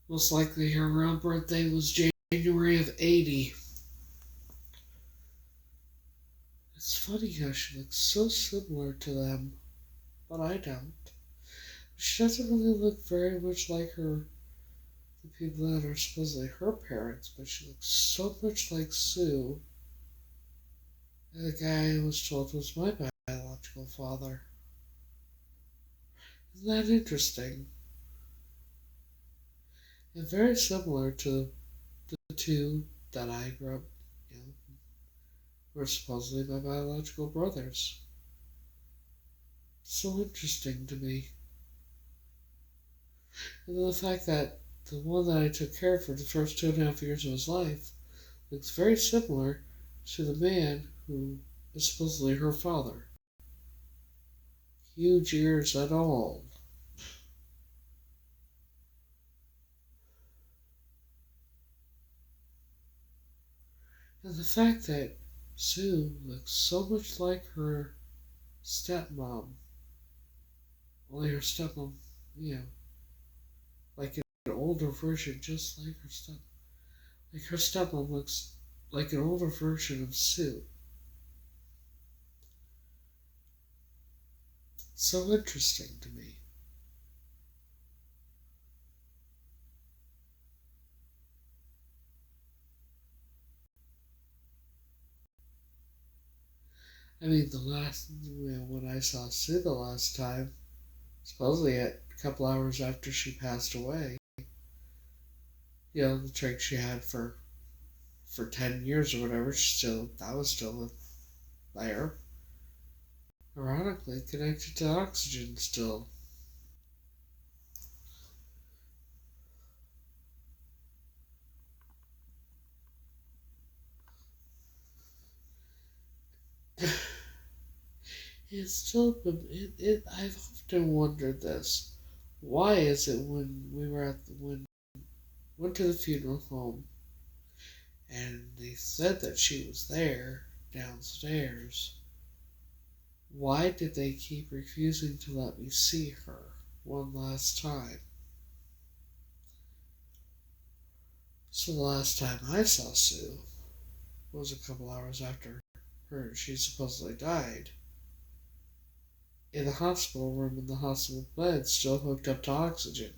Most likely her real birthday was January of 80. It's funny how she looks so similar to them, but I don't. She doesn't really look very much like the people that are supposedly her parents, but she looks so much like Sue, the guy I was told was my biological father. Isn't that interesting? And very similar to the two that I grew up, were supposedly my biological brothers. So interesting to me. And then the fact that the one that I took care of for the first 2.5 years of his life looks very similar to the man who is supposedly her father. Huge ears and all. And the fact that Sue looks so much like her stepmom. Only her stepmom, like an older version, just like her stepmom. Like her stepmom looks like an older version of Sue. So interesting to me. I mean, when I saw Sue the last time, supposedly a couple hours after she passed away, the drink she had for 10 years or whatever, that was still there. Ironically, connected to oxygen still. It's still been, I've often wondered this. Why is it when went to the funeral home and they said that she was there downstairs, why did they keep refusing to let me see her one last time? So the last time I saw Sue was a couple hours after she supposedly died. In the hospital room in the hospital bed, still hooked up to oxygen.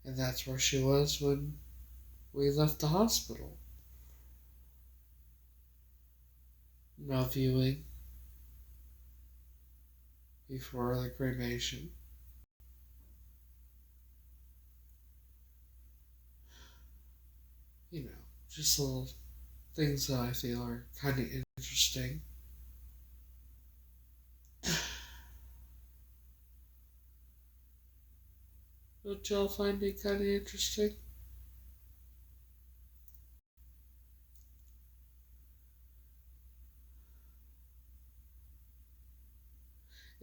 And that's where she was when we left the hospital. no viewing before the cremation. You know, just little things that I feel are kind of interesting. Don't y'all find it kind of interesting?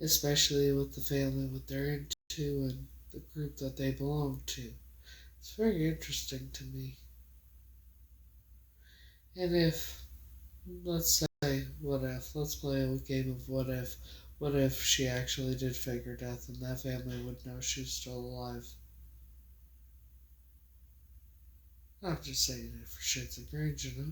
Especially with the family, what they're into, and the group that they belong to. It's very interesting to me. And if, let's say, what if, let's play a game of what if she actually did fake her death and that family would know she was still alive? I'm just saying it for shits and grins, you know?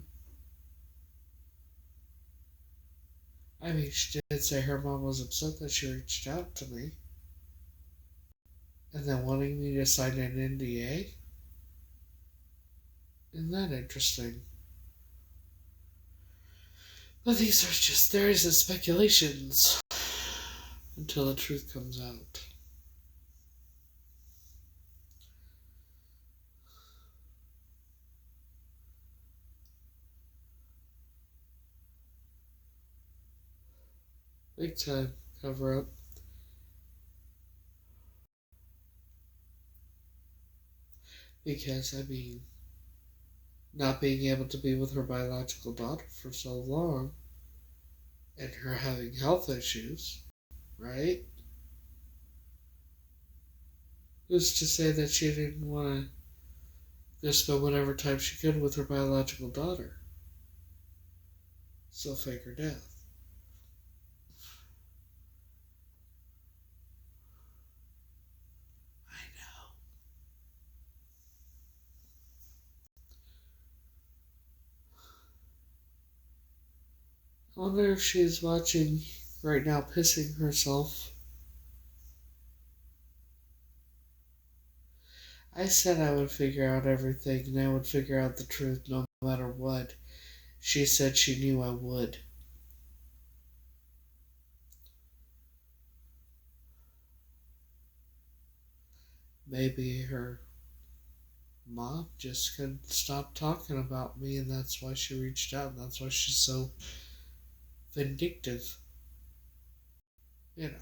I mean, she did say her mom was upset that she reached out to me and then wanting me to sign an NDA. Isn't that interesting? But these are just theories and speculations until the truth comes out. Big time cover up. Because, I mean, not being able to be with her biological daughter for so long and her having health issues, right? Who's to say that she didn't want to just spend whatever time she could with her biological daughter? So fake her death. I know. I wonder if she's watching right now, pissing herself. I said I would figure out everything and I would figure out the truth no matter what. She said she knew I would. Maybe her mom just couldn't stop talking about me and that's why she reached out and that's why she's so vindictive. You know.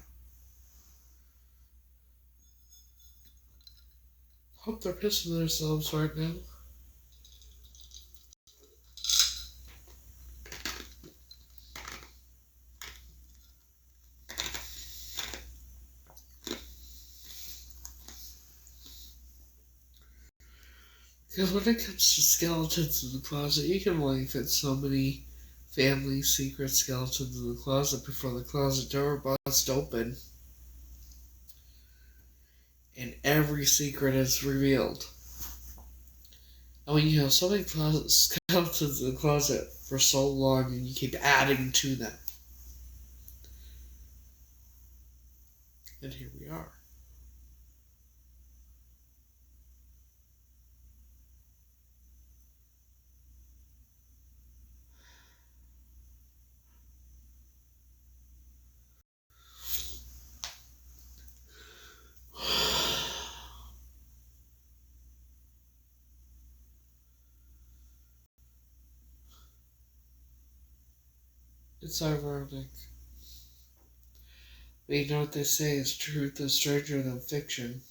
Hope they're pissing themselves right now. Because when it comes to skeletons in the closet, you can only fit so many family secret skeletons in the closet before the closet door busts open and every secret is revealed. And when you have so many skeletons in the closet for so long and you keep adding to them, and here we are. It's ironic. But you know what they say is truth is stranger than fiction.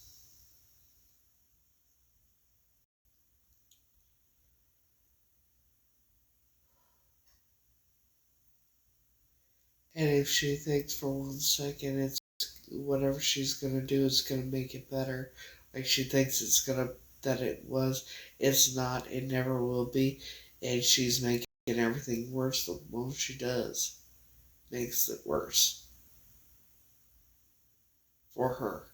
And if she thinks for 1 second it's whatever she's gonna do is gonna make it better, like she thinks that it's not, it never will be, and she's making everything worse the most she does. Makes it worse. For her.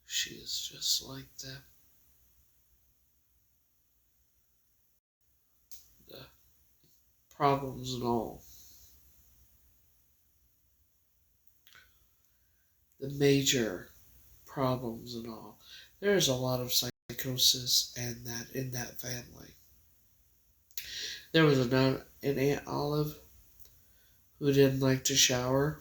She is just like them. problems and all. The major problems and all. There's a lot of psychosis and that in that family. There was an Aunt Olive who didn't like to shower.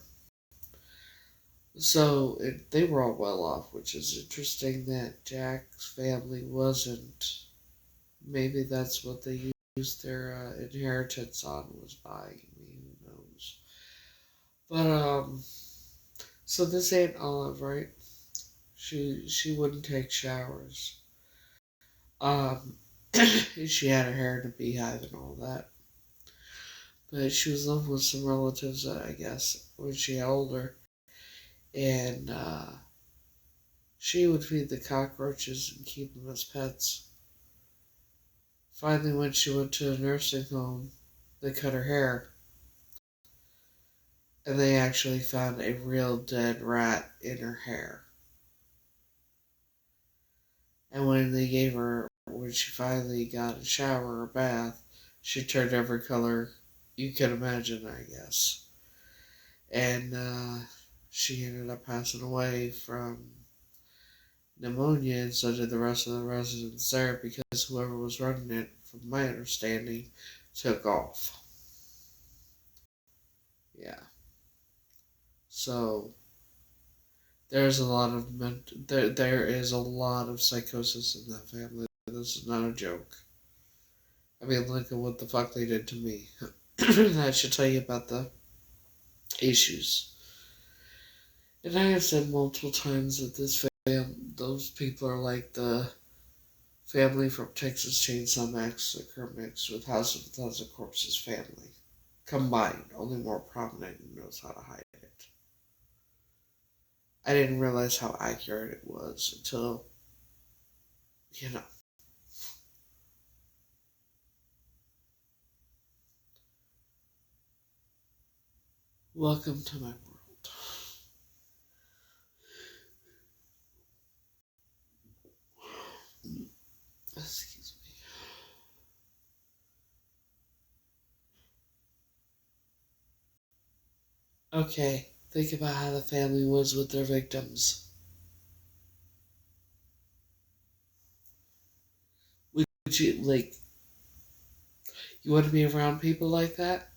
So they were all well off, which is interesting that Jack's family wasn't. Maybe that's what they used their inheritance on, was buying me. Who knows? But so this Aunt Olive, right? She wouldn't take showers. Um, she had her hair in a beehive and all that. But she was living with some relatives, I guess, when she got older, and she would feed the cockroaches and keep them as pets. Finally, when she went to a nursing home, they cut her hair, and they actually found a real dead rat in her hair. And when she finally got a shower or bath, she turned every color you can imagine, I guess. And she ended up passing away from pneumonia, and so did the rest of the residents there, because whoever was running it, from my understanding, took off. Yeah. So there's a lot of there is a lot of psychosis in that family. This is not a joke. I mean, look at what the fuck they did to me. That should tell you about the issues. And I have said multiple times that those people are like the family from Texas Chainsaw Massacre mixed with House of a Thousand Corpses family. Combined, only more prominent and knows how to hide it. I didn't realize how accurate it was until, you know. Welcome to my world. Excuse me. Okay, think about how the family was with their victims. Would you, you want to be around people like that?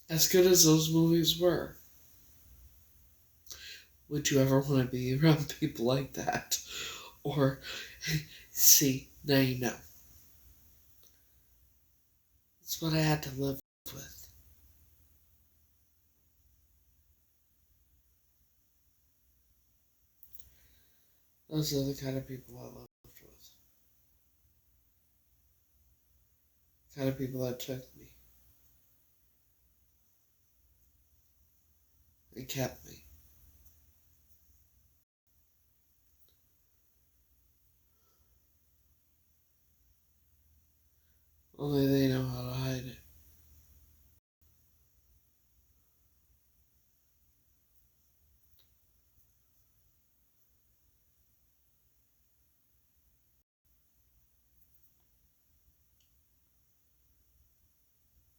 As good as those movies were, would you ever want to be around people like that? Or, see, now you know. It's what I had to live with. Those are the kind of people I lived with. The kind of people that took me and kept me. Only they know how to hide it.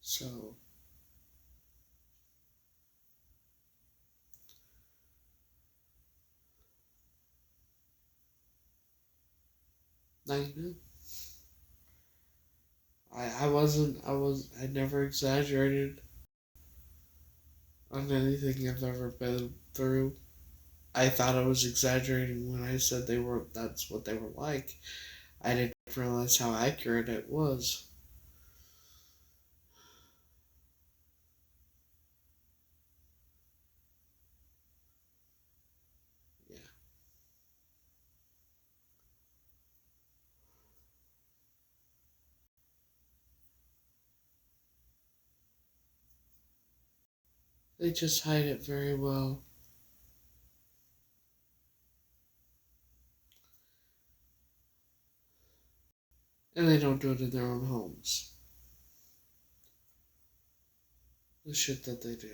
So, now you know. I never exaggerated on anything I've ever been through. I thought I was exaggerating when I said that's what they were like. I didn't realize how accurate it was. Yeah. They just hide it very well. And they don't do it in their own homes. The shit that they do.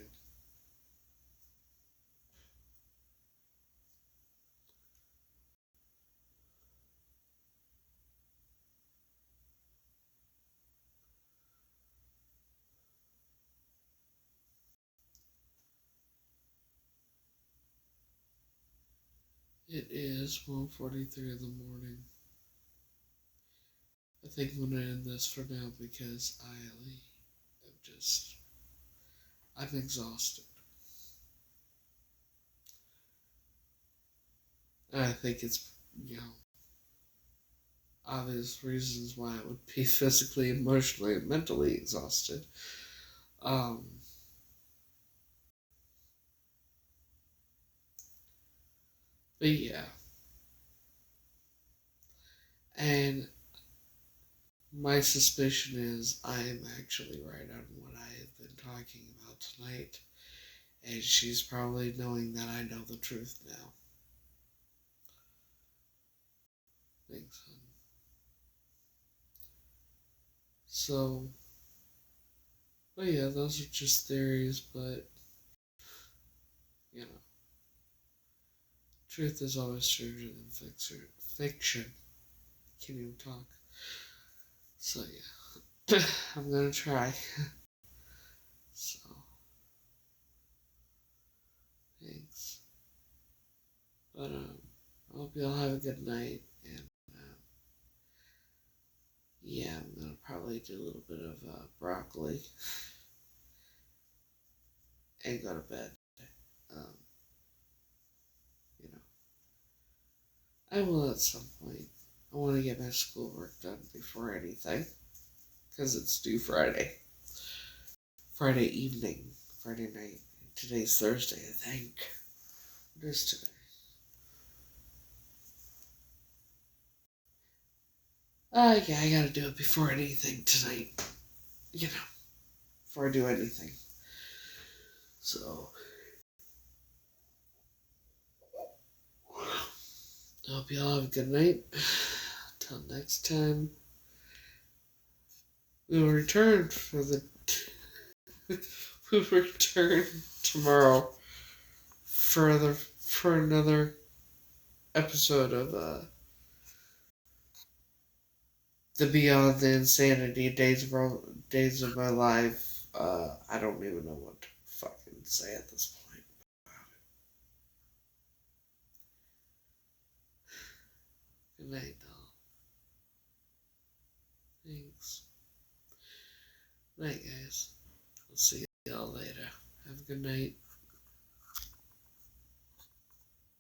It is 1:43 in the morning. I think I'm going to end this for now because I'm exhausted. And I think it's, obvious reasons why I would be physically, emotionally, and mentally exhausted. But yeah. And my suspicion is I am actually right on what I have been talking about tonight. And she's probably knowing that I know the truth now. Thanks, hon. So, but yeah, those are just theories, but, truth is always stranger than fiction. Can't even talk. So yeah, I'm gonna try. So, thanks. But I hope you all have a good night, and yeah, I'm gonna probably do a little bit of broccoli and go to bed. Um, you know, I will at some point. I want to get my schoolwork done before anything, because it's due Friday. Friday evening, Friday night. Today's Thursday, I think. What is today? Yeah, I gotta do it before anything tonight. Before I do anything. So, I hope you all have a good night. Until next time, we'll return we'll return tomorrow for another episode of the Beyond the Insanity Days of My Life. I don't even know what to fucking say at this point. Good night, doll. Thanks. Night, guys. I'll see y'all later. Have a good night.